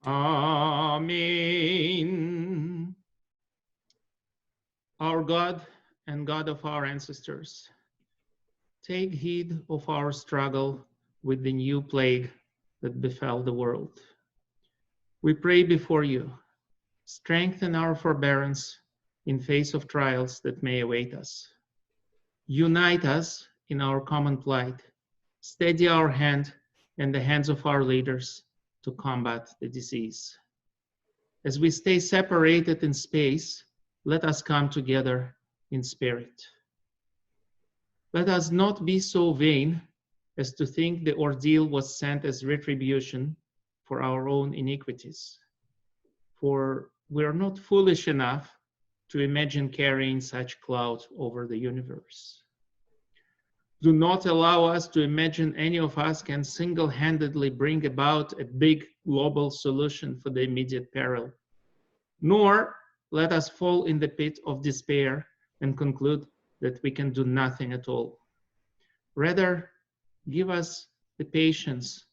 Amen. Our God and God of our ancestors, take heed of our struggle with the new plague that befell the world. We pray before you, strengthen our forbearance in face of trials that may await us. Unite us in our common plight. Steady our hand and the hands of our leaders to combat the disease. As we stay separated in space, let us come together in spirit. Let us not be so vain as to think the ordeal was sent as retribution for our own iniquities. For we are not foolish enough to imagine carrying such cloud over the universe. Do not allow us to imagine any of us can single-handedly bring about a big global solution for the immediate peril, nor let us fall in the pit of despair and conclude that we can do nothing at all. Rather, give us the patience,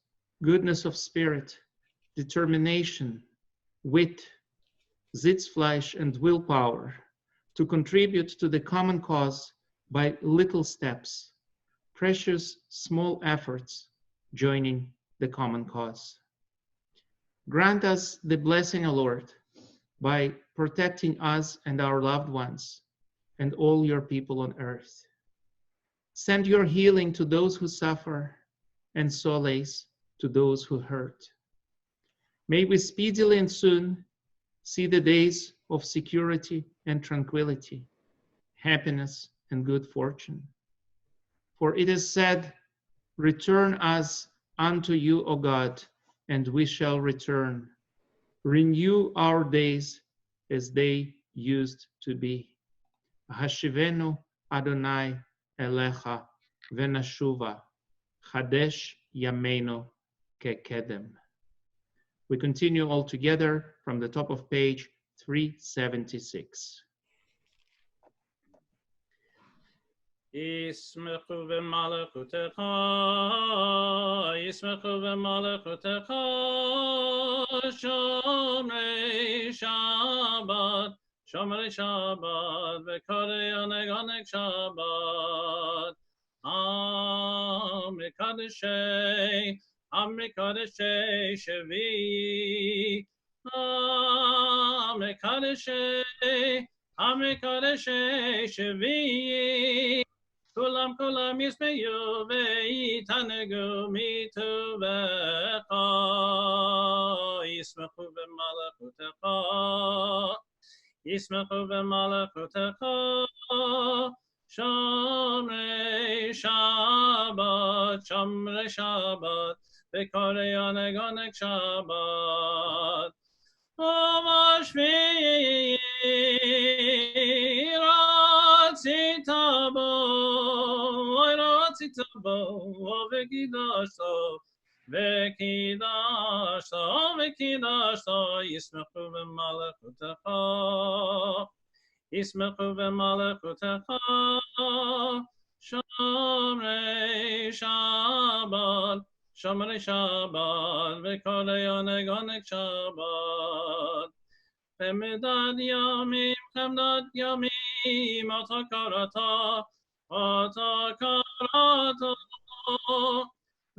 goodness of spirit, determination, wit, Sitzfleisch, and willpower to contribute to the common cause by little steps, precious small efforts joining the common cause. Grant us the blessing, O Lord, by protecting us and our loved ones and all your people on earth. Send your healing to those who suffer and solace to those who hurt. May we speedily and soon see the days of security and tranquility, happiness and good fortune. For it is said, return us unto you, O God, and we shall return. Renew our days as they used to be. Hashivenu Adonai Elecha Venashuva Chadesh Yameinu Kekedem. We continue all together from the top of page 376.
Yismechu v'malachutecha, Yismechu v'malachutecha, Shomrei Shabbat, Shomrei Shabbat, V'karei oneg oneg Shabbat, Amikadeshei, Amikadeshei Shevi, Amikadeshei, Amikadeshei Shevi, Kulam yismeyu v'yitanegu mituvecha, Yismechu v'malachutecha, Yismechu v'malachutecha, Shomrei Shabbat, Shomrei Shabbat, Bekorei Oneg Oneg Shabbat. Omashvi Ratzita bo, Vekidashto, Vekidashto, Vekidashto, Yismechu v'malachutecha, Yismechu v'malachutecha, Shomrei Shabbat, Shomrei Shabbat, V'kolei oneg oneg Shabbat. Chemedad yamim, ata karata,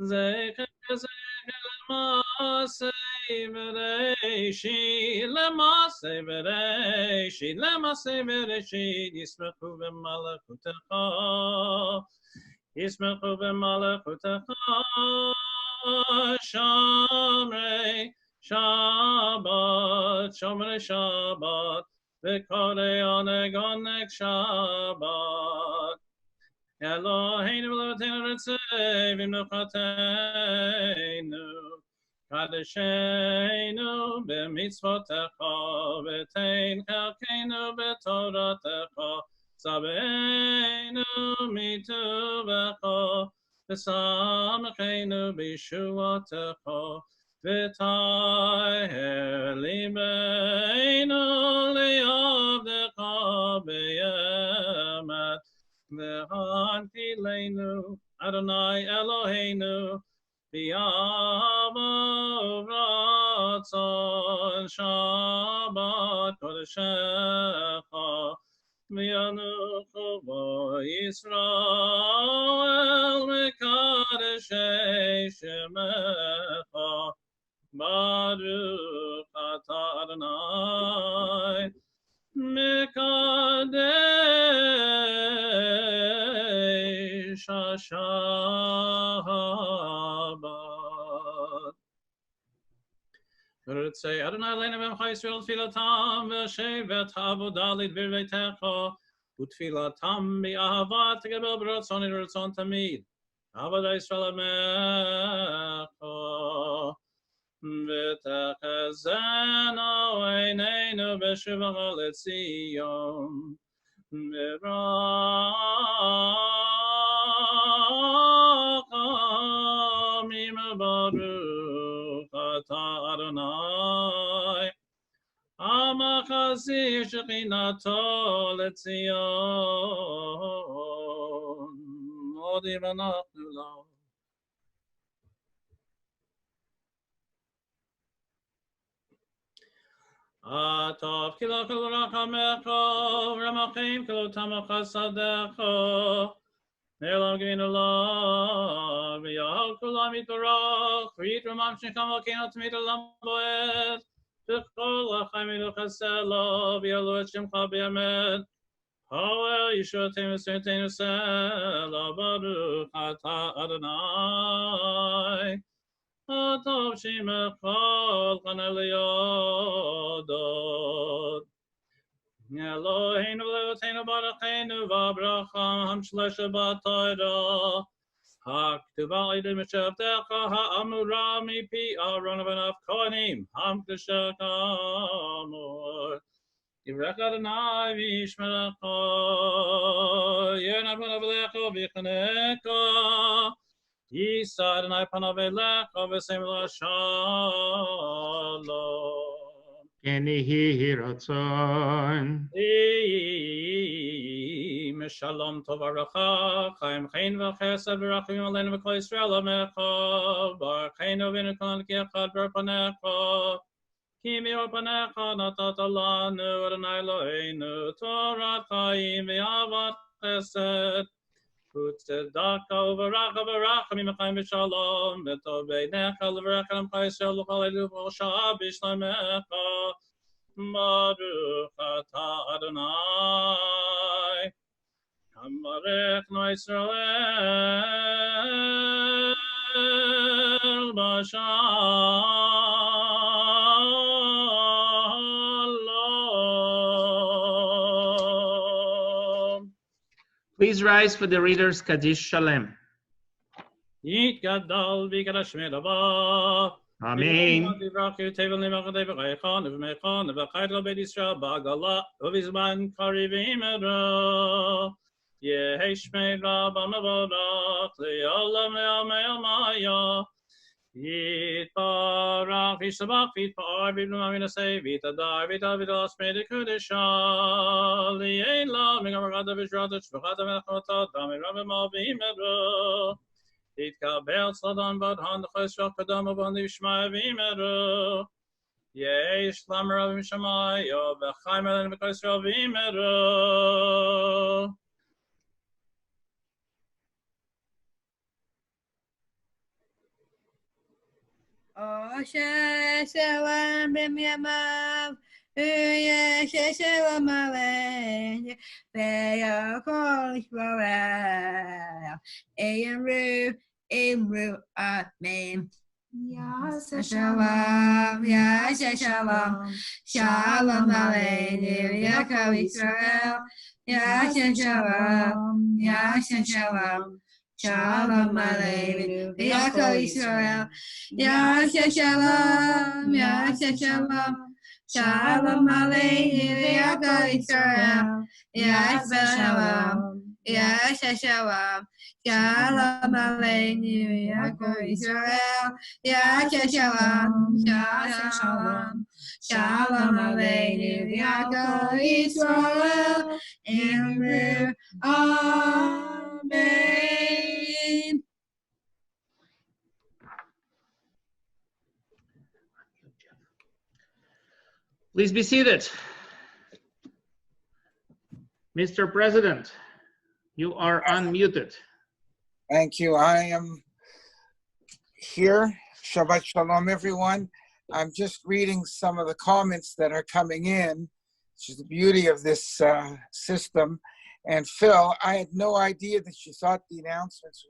zecher lemase bereshit, yismechu v'malachutecha, yismechu v'malachutecha, Shomrei Shabbat, Shomrei Shabbat, V'kolei oneg oneg Shabbat. Eloheinu v'levateinu ritzei v'mnuchateinu, Kadeshenu b'mitzvotecha, v'tein chelkeinu b'toratecha, Sabeinu mituvecha, v'samcheinu b'yeshuatecha, v'taher libeinu li'avdecha b'yemet, v'hantilenu Adonai Eloheinu b'yavo v'ratzon Shabbat kodeshecha v'yanuchu bo Yisrael v'kadeshei shemecha Baruch atah Adonai Mekadesh HaShabbat. Ritzei Adonai Leinu B'Mcha Yisrael Tfilatam V'Shevet Ha'avodah Lidvirveitecha U'Tfilatam B'Ahavat Tegabel B'Ratzon Ratzon Tamid Avodah Yisrael Amecha V'Techezenu Eineinu B'Shuvacha L'Tzion V'Rachamim Baruch atah Adonai Amachazir Shechinato L'Tzion Modim Anachnu Lo. Atov kilo kol rachamecha, Ramachim kilo tamacha sadecha, Ne'elam gevinu lo, v'yahal kulam yitorach, v'yit ramam shekam v'kein atmit olam bo'ed, v'chol achayim ilu chesed lo, v'yalu et shemcha b'yamet, Ha'el yeshuateinu v'sirteinu sela, Baruch atah Adonai. Atov shimechol chaneliyodot. Eloheinu v'levateinu barakenu v'abracham hamshlesha b'Torah. Haktuva idu mishavtecha ha'amura mipi Aaron v'nav kohanim hamkdesha kamor. Yirech Adonai v'yishmerecha yernav panav elecha v'yichanecha. Yisa Adonai panav elecha v'seim lo shalom.
Yehi ratzon.
Shalom tov v'racha, chaim chen v'chesed v'rachim aleinu v'kol Yisrael amecha, barucheinu v'inu kol echad v'panecha, ki me'or panecha natat lanu Adonai Eloheinu, Torah chaim v'avat chesed, u'tzedaka u'v'racha v'rachim v'chaim v'shalom, v'tov beinecha l'v'recha l'mcha Yisrael l'chol edu v'chol sha'ah b'shleimecha, Baruch atah Adonai. Amarech no Yisrael b'shalom.
Please rise for the readers Kaddish Shalem.
Yit gadol v'kadash merava.
Amen.
V'yivrachu tevel nimachadei v'chaychan v'mechan v'chayt lo beit Yisrael ba'agala uvizman karivim ero. Yehesh me'rabba mevorach le'olam le'amei amaya. Yitbarach v'yisabach v'yitpa'ar v'yibnu aminasei v'yitadar v'yitavidas me'dekudesha. Li'ein la me'gamarchada v'yishrata shvachata melachota damirah v'mavim ero. Yitkabel Sadan Badhan the Chesrach Kadam of Andi Shmai Vimero. Yesh Lamar of Shamai of the Chaimel and Chesrach Vimero.
Shalom b'yamav, Shalom aleichem, ve'yakol yishmarel, Emru, Amen. Yaseh Shalom, Shalom aleinu, Yaakov Yisrael, Yaseh Shalom, Shalom aleinu, Yaakov Yisrael, Yaseh Shalom, Shalom aleinu, Yaakov Yisrael, Yaseh Shalom, Shalom aleinu, Yaakov Yisrael, Yaseh Shalom aleinu, Yaakov Yisrael, Emru, Amen.
Please be seated. Mr. President, you are unmuted.
Thank you. I am here. Shabbat Shalom, everyone. I'm just reading some of the comments that are coming in, which is the beauty of this system. And Phil, I had no idea that you thought the announcements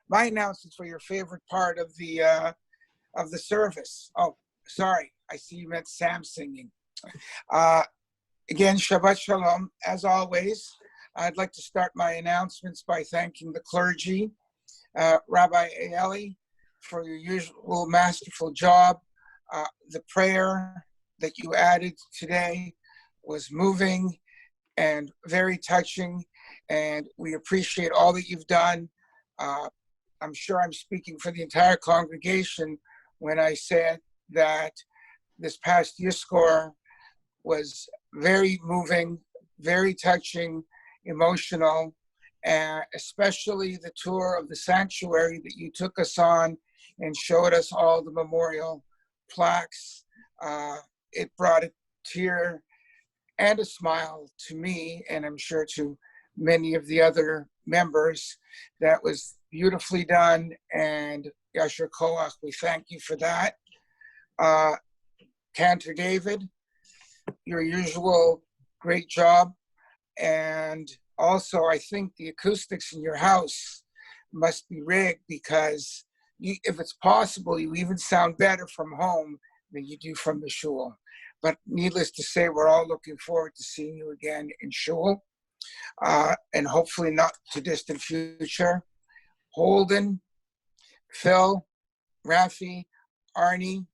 my announcements were your favorite part of the service. Oh, sorry. I see you meant Sam singing. Again, Shabbat Shalom. As always, I'd like to start my announcements by thanking the clergy, Rabbi Eli, for your usual masterful job. The prayer that you added today was moving and very touching, and we appreciate all that you've done. I'm sure I'm speaking for the entire congregation when I said that this past Yizkor was very moving, very touching, emotional, and especially the tour of the sanctuary that you took us on and showed us all the memorial plaques. It brought a tear and a smile to me, and I'm sure to many of the other members. That was beautifully done, and Yasher Koach, we thank you for that. Cantor David, your usual great job. And also, I think the acoustics in your house must be rigged, because if it's possible, you even sound better from home than you do from the shul. But needless to say, we're all looking forward to seeing you again in shul, and hopefully not too distant future. Holden, Phil, Rafi, Arnie,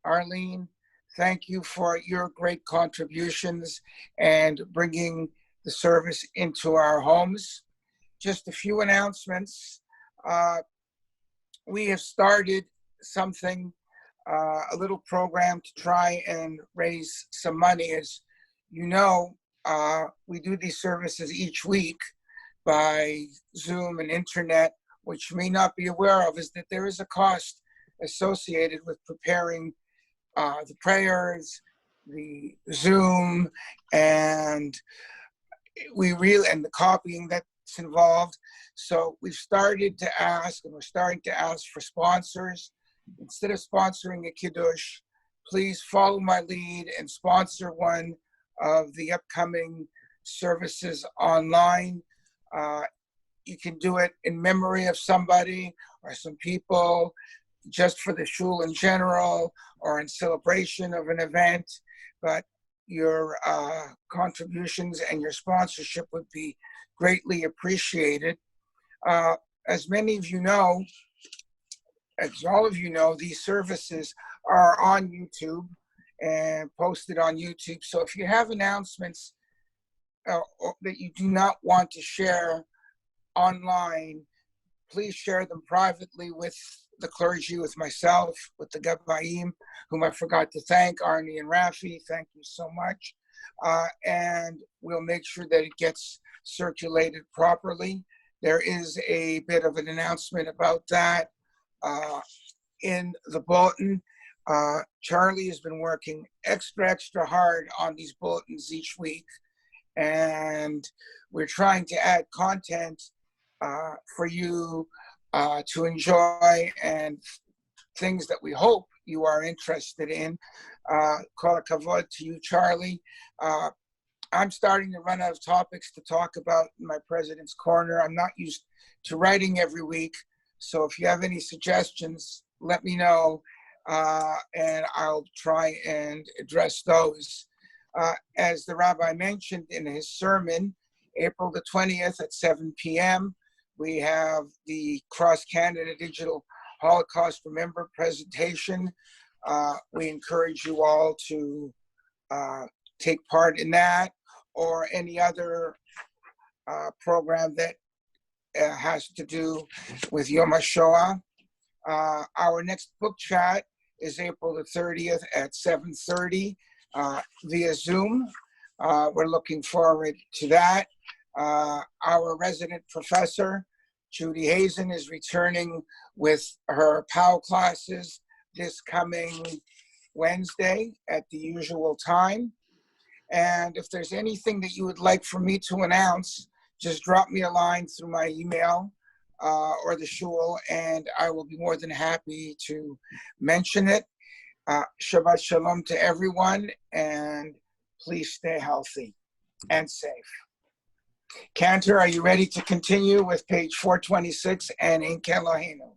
Arlene, thank you for your great contributions and bringing the service into our homes. Just a few announcements. We have started something, a little program to try and raise some money. As you know, we do these services each week by Zoom and internet. What you may not be aware of is that there is a cost associated with preparing the prayers, the Zoom, and the copying that's involved. So we've started to ask, and we're starting to ask for sponsors. Instead of sponsoring a kiddush, please follow my lead and sponsor one of the upcoming services online. You can do it in memory of somebody or some people, just for the shul in general, or in celebration of an event. But your contributions and your sponsorship would be greatly appreciated. As many of you know, as all of you know, these services are on YouTube and posted on YouTube. So if you have announcements that you do not want to share online, please share them privately with the clergy, with myself, with the Gabbaim, whom I forgot to thank, Arnie and Rafi. Thank you so much. And we'll make sure that it gets circulated properly. There is a bit of an announcement about that in the bulletin. Charlie has been working extra hard on these bulletins each week, and we're trying to add content for you to enjoy and things that we hope you are interested in. Kol hakavod to you, Charlie. I'm starting to run out of topics to talk about in my President's Corner. I'm not used to writing every week, so if you have any suggestions, let me know, and I'll try and address those. As the Rabbi mentioned in his sermon, April the 20th at 7 p.m., we have the Cross-Canada Digital Holocaust Remember presentation. We encourage you all to take part in that or any other program that has to do with Yom HaShoah. Our next book chat is April the 30th at 7:30 via Zoom. We're looking forward to that. Our resident professor, Judy Hazen, is returning with her POW classes this coming Wednesday at the usual time. And if there's anything that you would like for me to announce, just drop me a line through my email or the shul, and I will be more than happy to mention it. Shabbat Shalom to everyone, and please stay healthy and safe. Cantor, are you ready to continue with page 426 and In Kelohenu?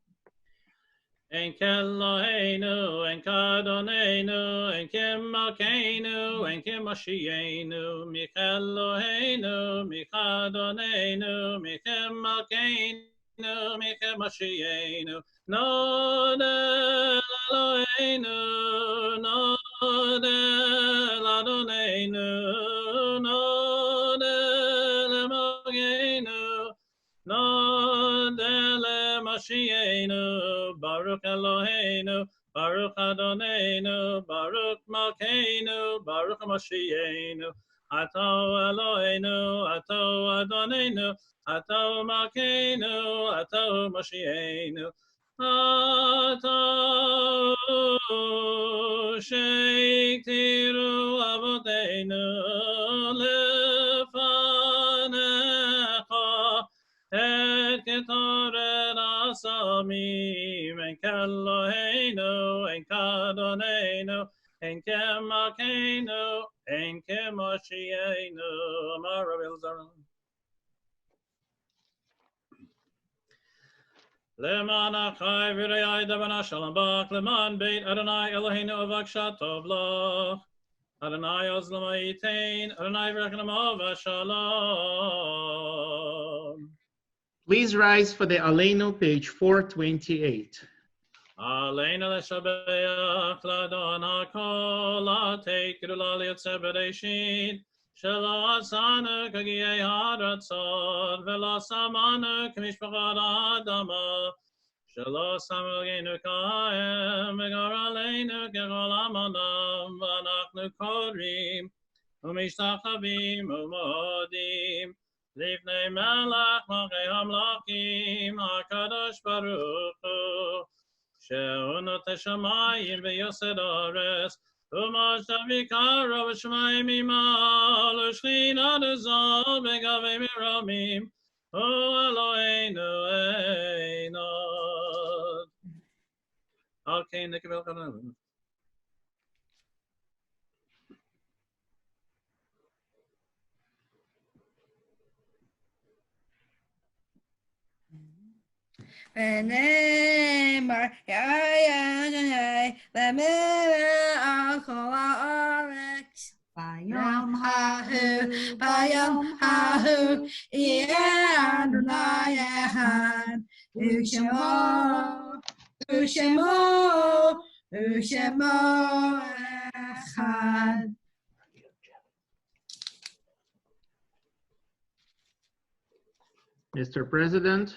En Kelohenu, en Kadonenu, en Kemakenu, en Kemashienu, Mikelohenu, Mikadonenu, Mikemakenu, Mikemashienu, Nodel Eloheinu, Nodel Adonenu, Nodel Eloheinu, Nodel Mashienu, Baruch Eloheinu, Baruch Adonenu, Baruch Malkeinu, Baruch Mashienu, Ato Eloheinu, Ato Adonenu, Ato Malkeinu, Ato Mashienu, Ato Sheiktiru Avoteinu Lefanecha Et Ketoret Asamim En Kelohenu, En Kadonenu, En Kemakenu, En Kemashienu. Amar Rabbi Lodzer. Leman achai v'rei davana shalom bach, leman beit Adonai Eloheinu avaksha tov lach, Adonai ozlam ha'itein, Adonai v'rechanamo v'shalom.
Please rise for the Aleinu, page 428.
Aleinu l'shabeach l'adon ha'kol, ha'teit gedula liyotzeh b'reishit, shelo asanu k'giyei haratzot, v'lo samanu k'mishpachat ha'adama, shelo samugenu ka'em, v'gar aleinu k'chol amonam, v'anachnu korim, u'mishtachavim u'modim, Lifnei melech malchei hamlachim, HaKadosh Baruch Hu, shehu notei shamayim v'yosed haaretz, u'moshav yikaro v'shamayim imal, u'shchina tuzol b'gavei miramim, u'Eloheinu einod. Al kein nekebel kananu.
V'neimar Yahweh Adonai L'melech al kol haaretz. Bayom hahu, yeh Adonai echad, Ushemo, Ushemo, Ushemo echad.
Mr. President,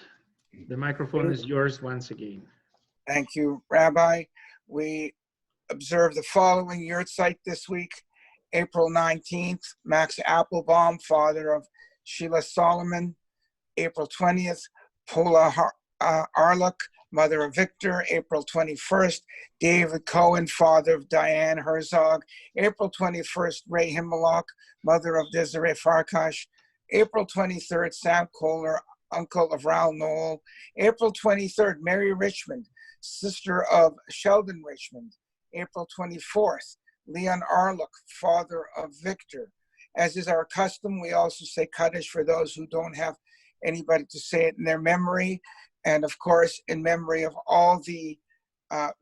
the microphone is yours once again.
Thank you, Rabbi. We observe the following yurtzeit this week. April 19th, Max Applebaum, father of Sheila Solomon. April 20th, Paula Arluck, mother of Victor. April 21st, David Cohen, father of Diane Herzog. April 21st, Ray Himelach, mother of Desiree Farkash. April 23rd, Sam Kohler, uncle of Raoul Noel. April 23rd, Mary Richmond, sister of Sheldon Richmond. April 24th, Leon Arluck, father of Victor. As is our custom, we also say Kaddish for those who don't have anybody to say it in their memory. And of course, in memory of all the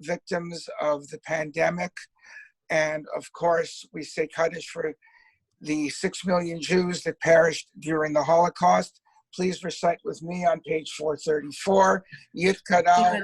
victims of the pandemic. And of course, we say Kaddish for the 6 million Jews that perished during the Holocaust. Please recite with me on page 434. Yit Kadal.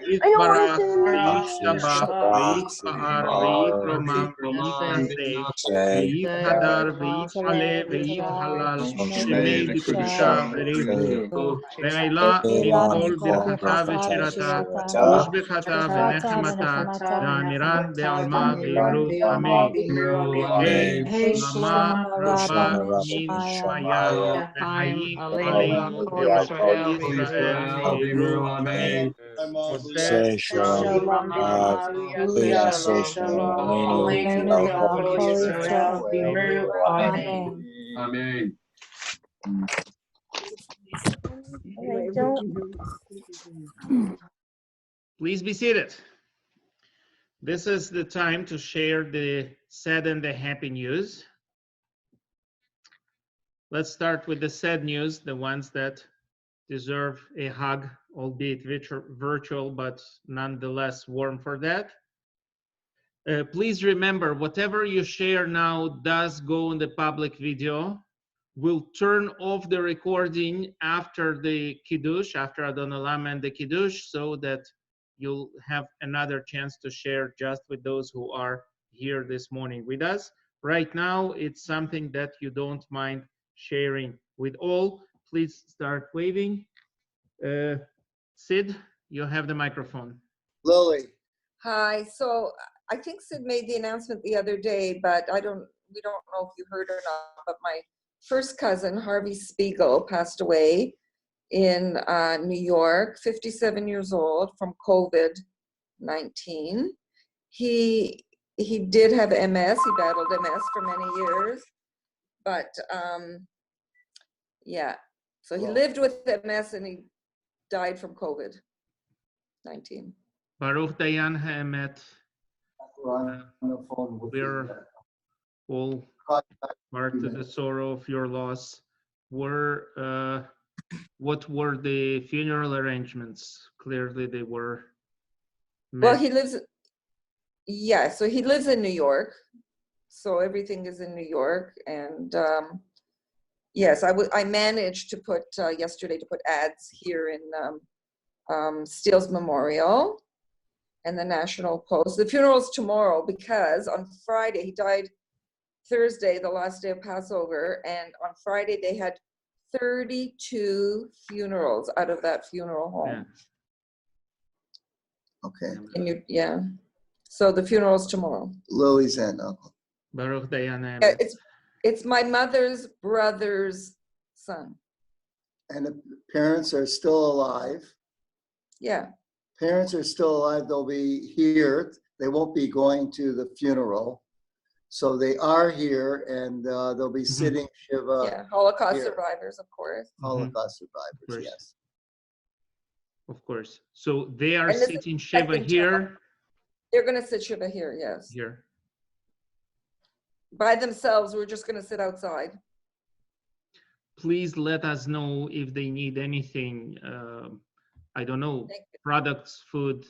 יתברך, וישתבח, ויתפאר, ויתרומם, ויתנשא, ויתהדר, ויתעלה, ויתהלל, שמי בקדושה בריבו. לעילה מכל ברכתה ושירתה, ושבחתה ונחמתה, ואמירן בעלמה באמרו אמן. יהי שלמה רבה מן שמיה, וחיים עלינו ועל כל ישראל באמרו אמן.
Say shalom, say shalom,
Amen.
Please be seated. This is the time to share the sad and the happy news. Let's start with the sad news, the ones that deserve a hug, albeit virtual, but nonetheless warm for that. Please remember, whatever you share now does go in the public video. We'll turn off the recording after the Kiddush, after Adon Olam and the Kiddush, so that you'll have another chance to share just with those who are here this morning with us. Right now, it's something that you don't mind sharing with all. Please start waving. Sid, you have the microphone.
Lily. Hi. So I think Sid made the announcement the other day, but we don't know if you heard or not, but my first cousin, Harvey Spiegel, passed away in New York, 57 years old, from COVID-19. He did have MS. He battled MS for many years, but yeah. So he lived with MS and he died from COVID-19.
Baruch Dayan Ha'emet. We're all part of the sorrow of your loss. What were the funeral arrangements? Clearly they were met.
Well, he lives in New York. So everything is in New York. And yes, I managed to put yesterday to put ads here in Steele's Memorial and the National Post. The funeral's tomorrow because on Friday, he died Thursday, the last day of Passover, and on Friday they had 32 funerals out of that funeral home.
Okay.
Yeah. So the funeral's tomorrow.
Lily's aunt, uncle.
Baruch Dayan.
Yeah, it's my mother's brother's son.
And the parents are still alive.
Yeah.
Parents are still alive. They'll be here. They won't be going to the funeral. So they are here and they'll be sitting Shiva.
Yeah, Holocaust
here.
survivors, of course.
Holocaust survivors, yes.
Of course. So they are
And this is
sitting
the
Shiva
second
here.
time. They're going to sit Shiva here, yes.
Here.
By themselves, we're just going to sit outside.
Please let us know if they need anything. I don't know, products, food,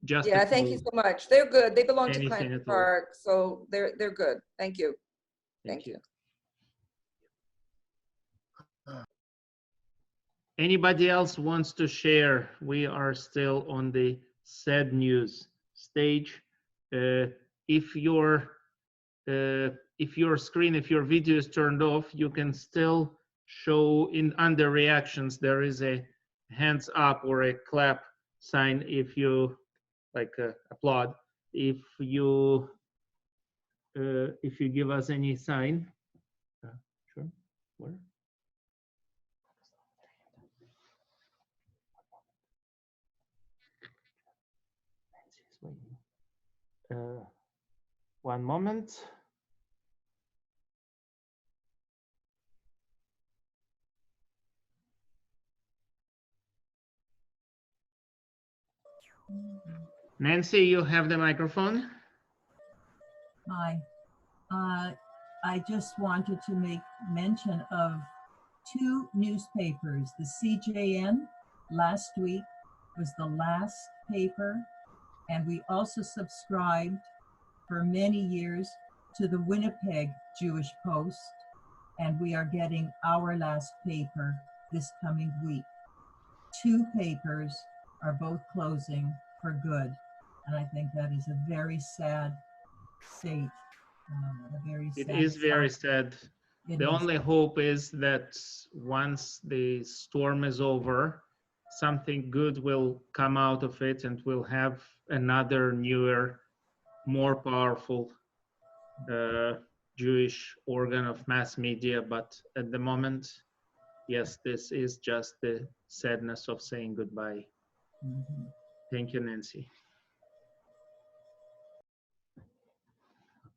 just
Yeah,
a
thank you
call,
so much. They're good. They belong to
anything
Clancy
at all.
Park, so they're good. Thank you.
Thank you. Anybody else wants to share? We are still on the sad news stage. If your screen, if your video is turned off, you can still show in under reactions. There is a hands up or a clap sign if you like applaud. If you give us any sign. Sure. Where? One moment. Nancy, you have the microphone.
Hi. I just wanted to make mention of two newspapers. The CJN last week was the last paper, and we also subscribed for many years to the Winnipeg Jewish Post, and we are getting our last paper this coming week. Two papers are both closing for good, and I think that is a very sad state.
It is very sad.
It
The
is.
only hope is that once the storm is over, something good will come out of it and we'll have another newer, more powerful Jewish organ of mass media. But at the moment, yes, this is just the sadness of saying goodbye.
Mm-hmm.
Thank you, Nancy.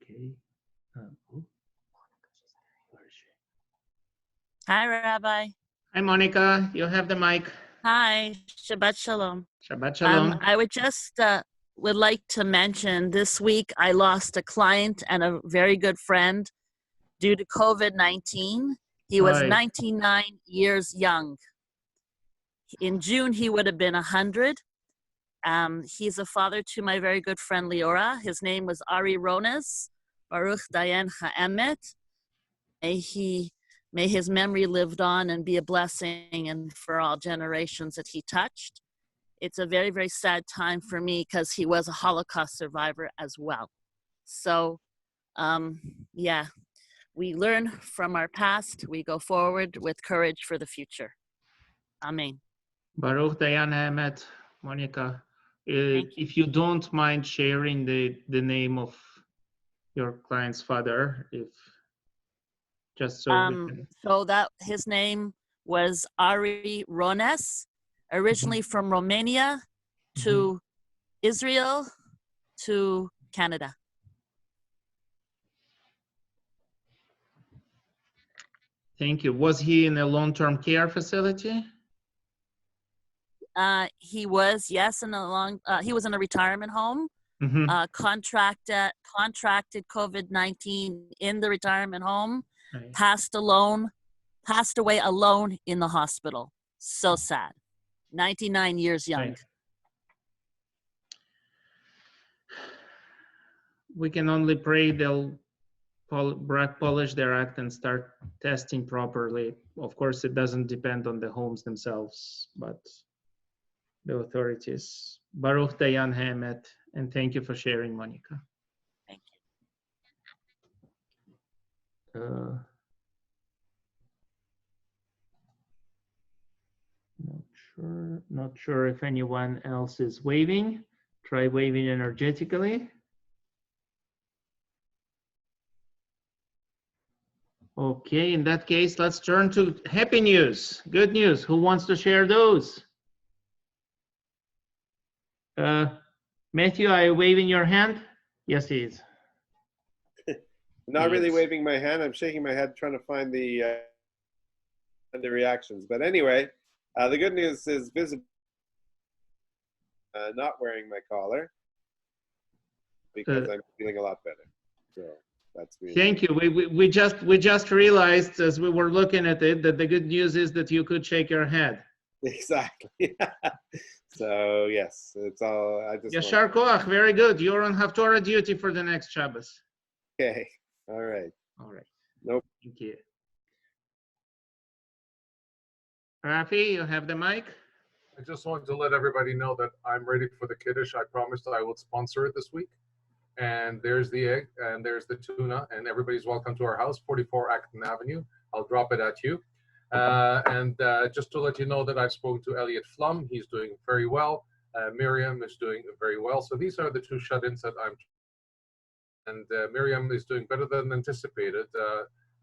Okay.
Hi, Rabbi.
Hi, Monica. You have the mic.
Hi, Shabbat Shalom.
Shabbat Shalom.
I would like to mention this week I lost a client and a very good friend due to COVID-19. He was 99 years young. In June, he would have been 100. He's a father to my very good friend Leora. His name was Ari Rones, Baruch Dayan Ha'emet. May his memory lived on and be a blessing and for all generations that he touched. It's a very, very sad time for me because he was a Holocaust survivor as well. So, yeah, we learn from our past. We go forward with courage for the future. Amen.
Baruch Dayan Hamet, Monica. If you don't mind sharing the name of your client's father, if just so we can.
So that his name was Ari Rones, originally from Romania to Israel to Canada.
Thank you. Was he in a long-term care facility?
He was, yes, he was in a retirement home. Contracted COVID-19 in the retirement home,
right.
Passed away alone in the hospital. So sad. 99 years young.
Right. We can only pray they'll polish their act and start testing properly. Of course, it doesn't depend on the homes themselves, but the authorities. Baruch Dayan Hamet, and thank you for sharing, Monica.
Thank
you. Not sure if anyone else is waving. Try waving energetically. Okay, in that case, let's turn to happy news, good news. Who wants to share those? Matthew, are you waving your hand? Yes, he is.
Not really waving my hand. I'm shaking my head, trying to find the reactions. But anyway, the good news is visibility not wearing my collar because I'm feeling a lot better. So that's me.
Thank you. We just realized as we were looking at it that the good news is that you could shake your head.
Exactly. So yes, it's all. I just.
Yashar koach, very good. You're on Haftarah duty for the next Shabbos.
Okay. All right.
All right.
Nope.
Thank you. Rafi, you have the mic.
I just wanted to let everybody know that I'm ready for the Kiddush. I promised I would sponsor it this week. And there's the egg, and there's the tuna, and everybody's welcome to our house, 44 Acton Avenue. I'll drop it at you. And just to let you know that I've spoken to Elliot Flum. He's doing very well. Miriam is doing very well. So these are the two shut-ins that I'm. And Miriam is doing better than anticipated.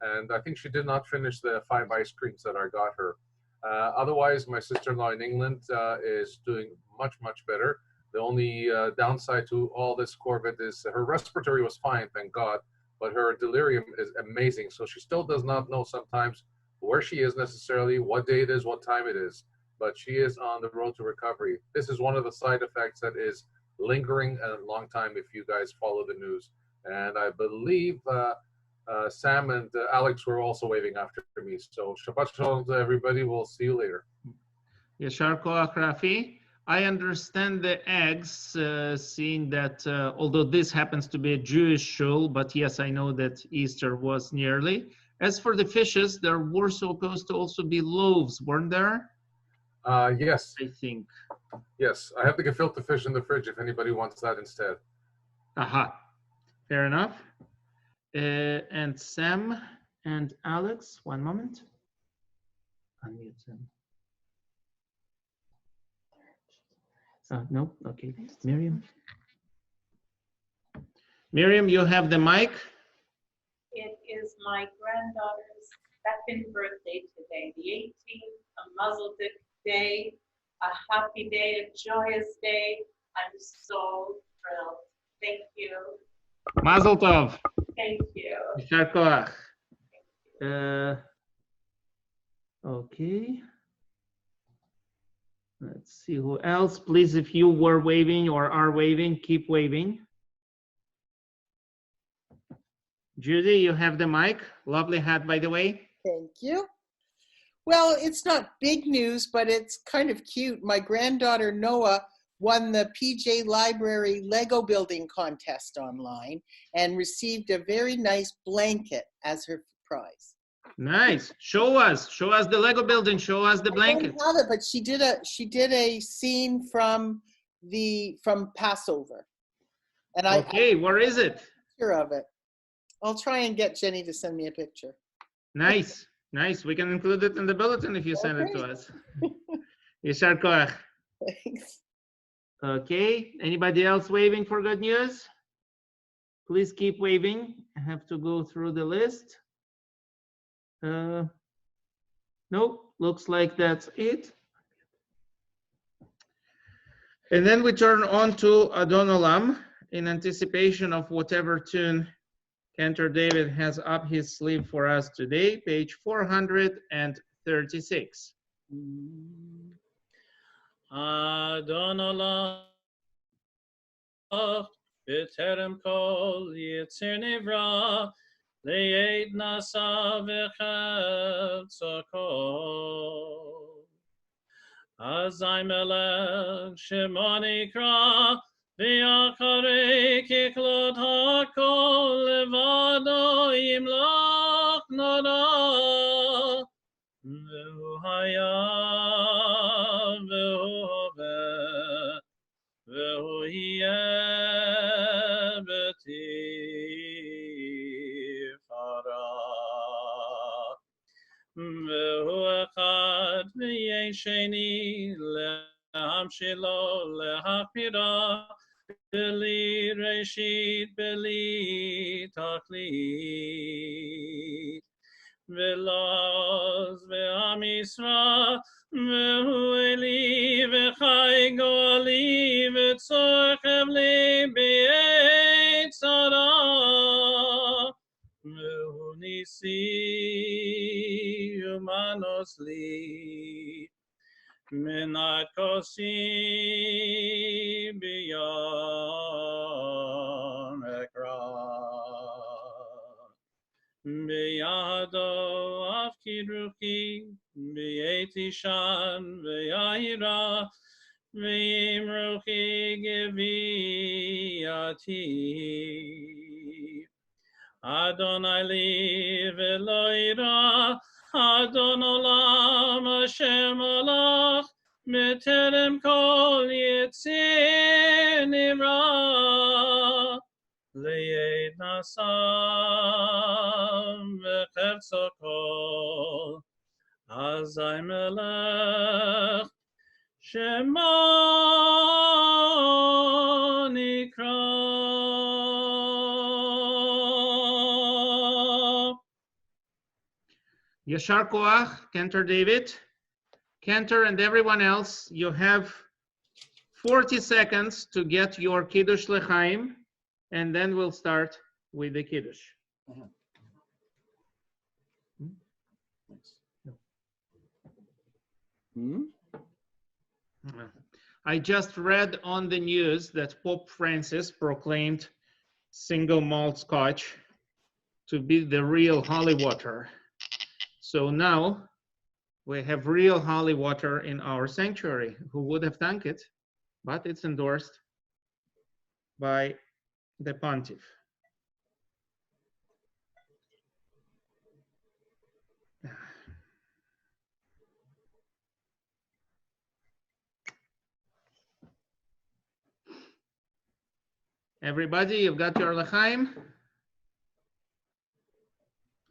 And I think she did not finish the 5 ice creams that I got her. Otherwise, my sister-in-law in England is doing much, much better. The only downside to all this Corvette is her respiratory was fine, thank God, but her delirium is amazing. So she still does not know sometimes where she is necessarily, what day it is, what time it is, but she is on the road to recovery. This is one of the side effects that is lingering a long time if you guys follow the news. And I believe Sam and Alex were also waving after me. So Shabbat Shalom to everybody. We'll see you later.
Yashar koach, Rafi. I understand the eggs, seeing that although this happens to be a Jewish shul, but yes, I know that Easter was nearly. As for the fishes, there were supposed to also be loaves, weren't there?
Yes.
I think.
Yes, I have the gefilte fish in the fridge if anybody wants that instead.
Aha, fair enough. And Sam and Alex, one moment. Unmute them. No, okay. Miriam. Miriam, you have the mic.
It is my granddaughter's second birthday today, the 18th, a Mazel Tov day, a happy day, a joyous day. I'm so thrilled. Thank you.
Mazel Tov.
Thank you.
Yashar koach. Okay. Let's see who else. Please, if you were waving or are waving, keep waving. Judy, you have the mic. Lovely hat, by the way.
Thank you. Well, it's not big news, but it's kind of cute. My granddaughter Noah won the PJ Library Lego building contest online and received a very nice blanket as her prize.
Nice. Show us the Lego building. Show us the blanket.
I don't have it, but she did a scene from Passover, and
where is it?
Picture of it. I'll try and get Jenny to send me a picture.
Nice. We can include it in the bulletin if you send it to us. Yashar koach.
Thanks.
Okay. Anybody else waving for good news? Please keep waving. I have to go through the list. Nope, looks like that's it. And then we turn on to Adon Olam in anticipation of whatever tune Cantor David has up his sleeve for us today, page 436.
Adon Olam b'terem kol yitzir nivra Le'ed nasa v'chetz kol. Azay melech Shemini kra v'yacharei kiklot hakol levado yimlach nara v'hu haya v'hu hove v'hu yeh b'ti Ve'hu echad v'yein sheni lehamshilo lehachmira b'li reshit b'li tachlit ve'loz ve'am Yisra ve'hu eli v'chai go'ali v'tzorchem li b'yeit tzara ve'hu nisi humanos li Minat kosi biyom ekra. Biyado afkid ruchi, biyeti shan, biyahira, v'im ruchi geviyati. Adonai li v'lo ira, Adon olam Hashem alach, b'terem kol yitzir nivra. Le'ed nasam v'chefzo kol, azay melech, Shema nikra.
Yashar Koach, Cantor David. Cantor and everyone else, you have 40 seconds to get your Kiddush L'chaim, and then we'll start with the Kiddush. I just read on the news that Pope Francis proclaimed single malt Scotch to be the real holy water. So now we have real holy water in our sanctuary. Who would have thunk it? But it's endorsed by the pontiff. Everybody, you've got your l'chaim?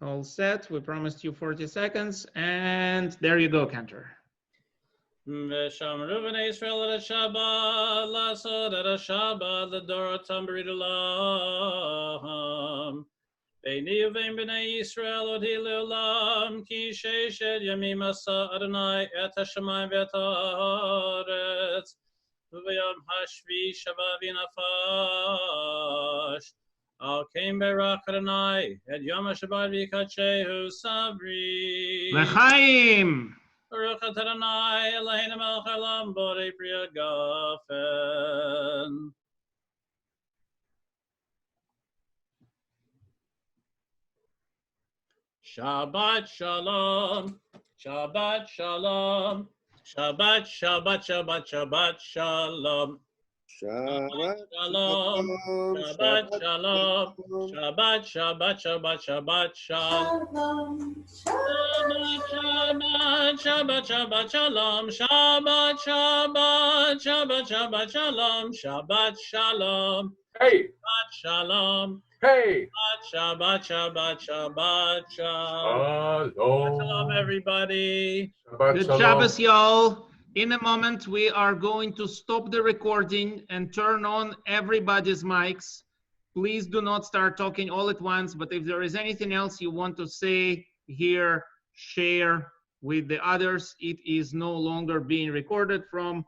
All set. We promised you 40 seconds, and there you go, Cantor.
V'shamru b'nei Yisrael et Shabbat, l'asod et Shabbat, l'dorotam b'rit olam. Beini uvein b'nei Yisrael odi le'olam, ki sheshet yamim asa Adonai et hashamayim v'et haaretz, v'yom hashvi shava v'nafash. Al kein berach Adonai, et yom ha-Shabbat v'yikachehu sabri.
L'chaim!
Baruch atah Adonai Eloheinu melech haolam borei pri hagafen. Shabbat shalom, Shabbat shalom, Shabbat Shabbat Shabbat Shabbat shalom.
Shabbat
Shalom, Shabbat Shalom, Shabbat Shabbat Shabbat Shabbat Shalom. Shabbat Shabbat Shabbat Shalom, Shabbat Shabbat Shabbat Shabbat Shalom, Shabbat Shalom.
Hey.
Shabbat Shalom.
Hey.
Shabbat Shabbat Shabbat Shalom. Shabbat Shalom, everybody.
Good Shabbos, y'all. In a moment, we are going to stop the recording and turn on everybody's mics. Please do not start talking all at once, but if there is anything else you want to say, hear, share with the others, it is no longer being recorded from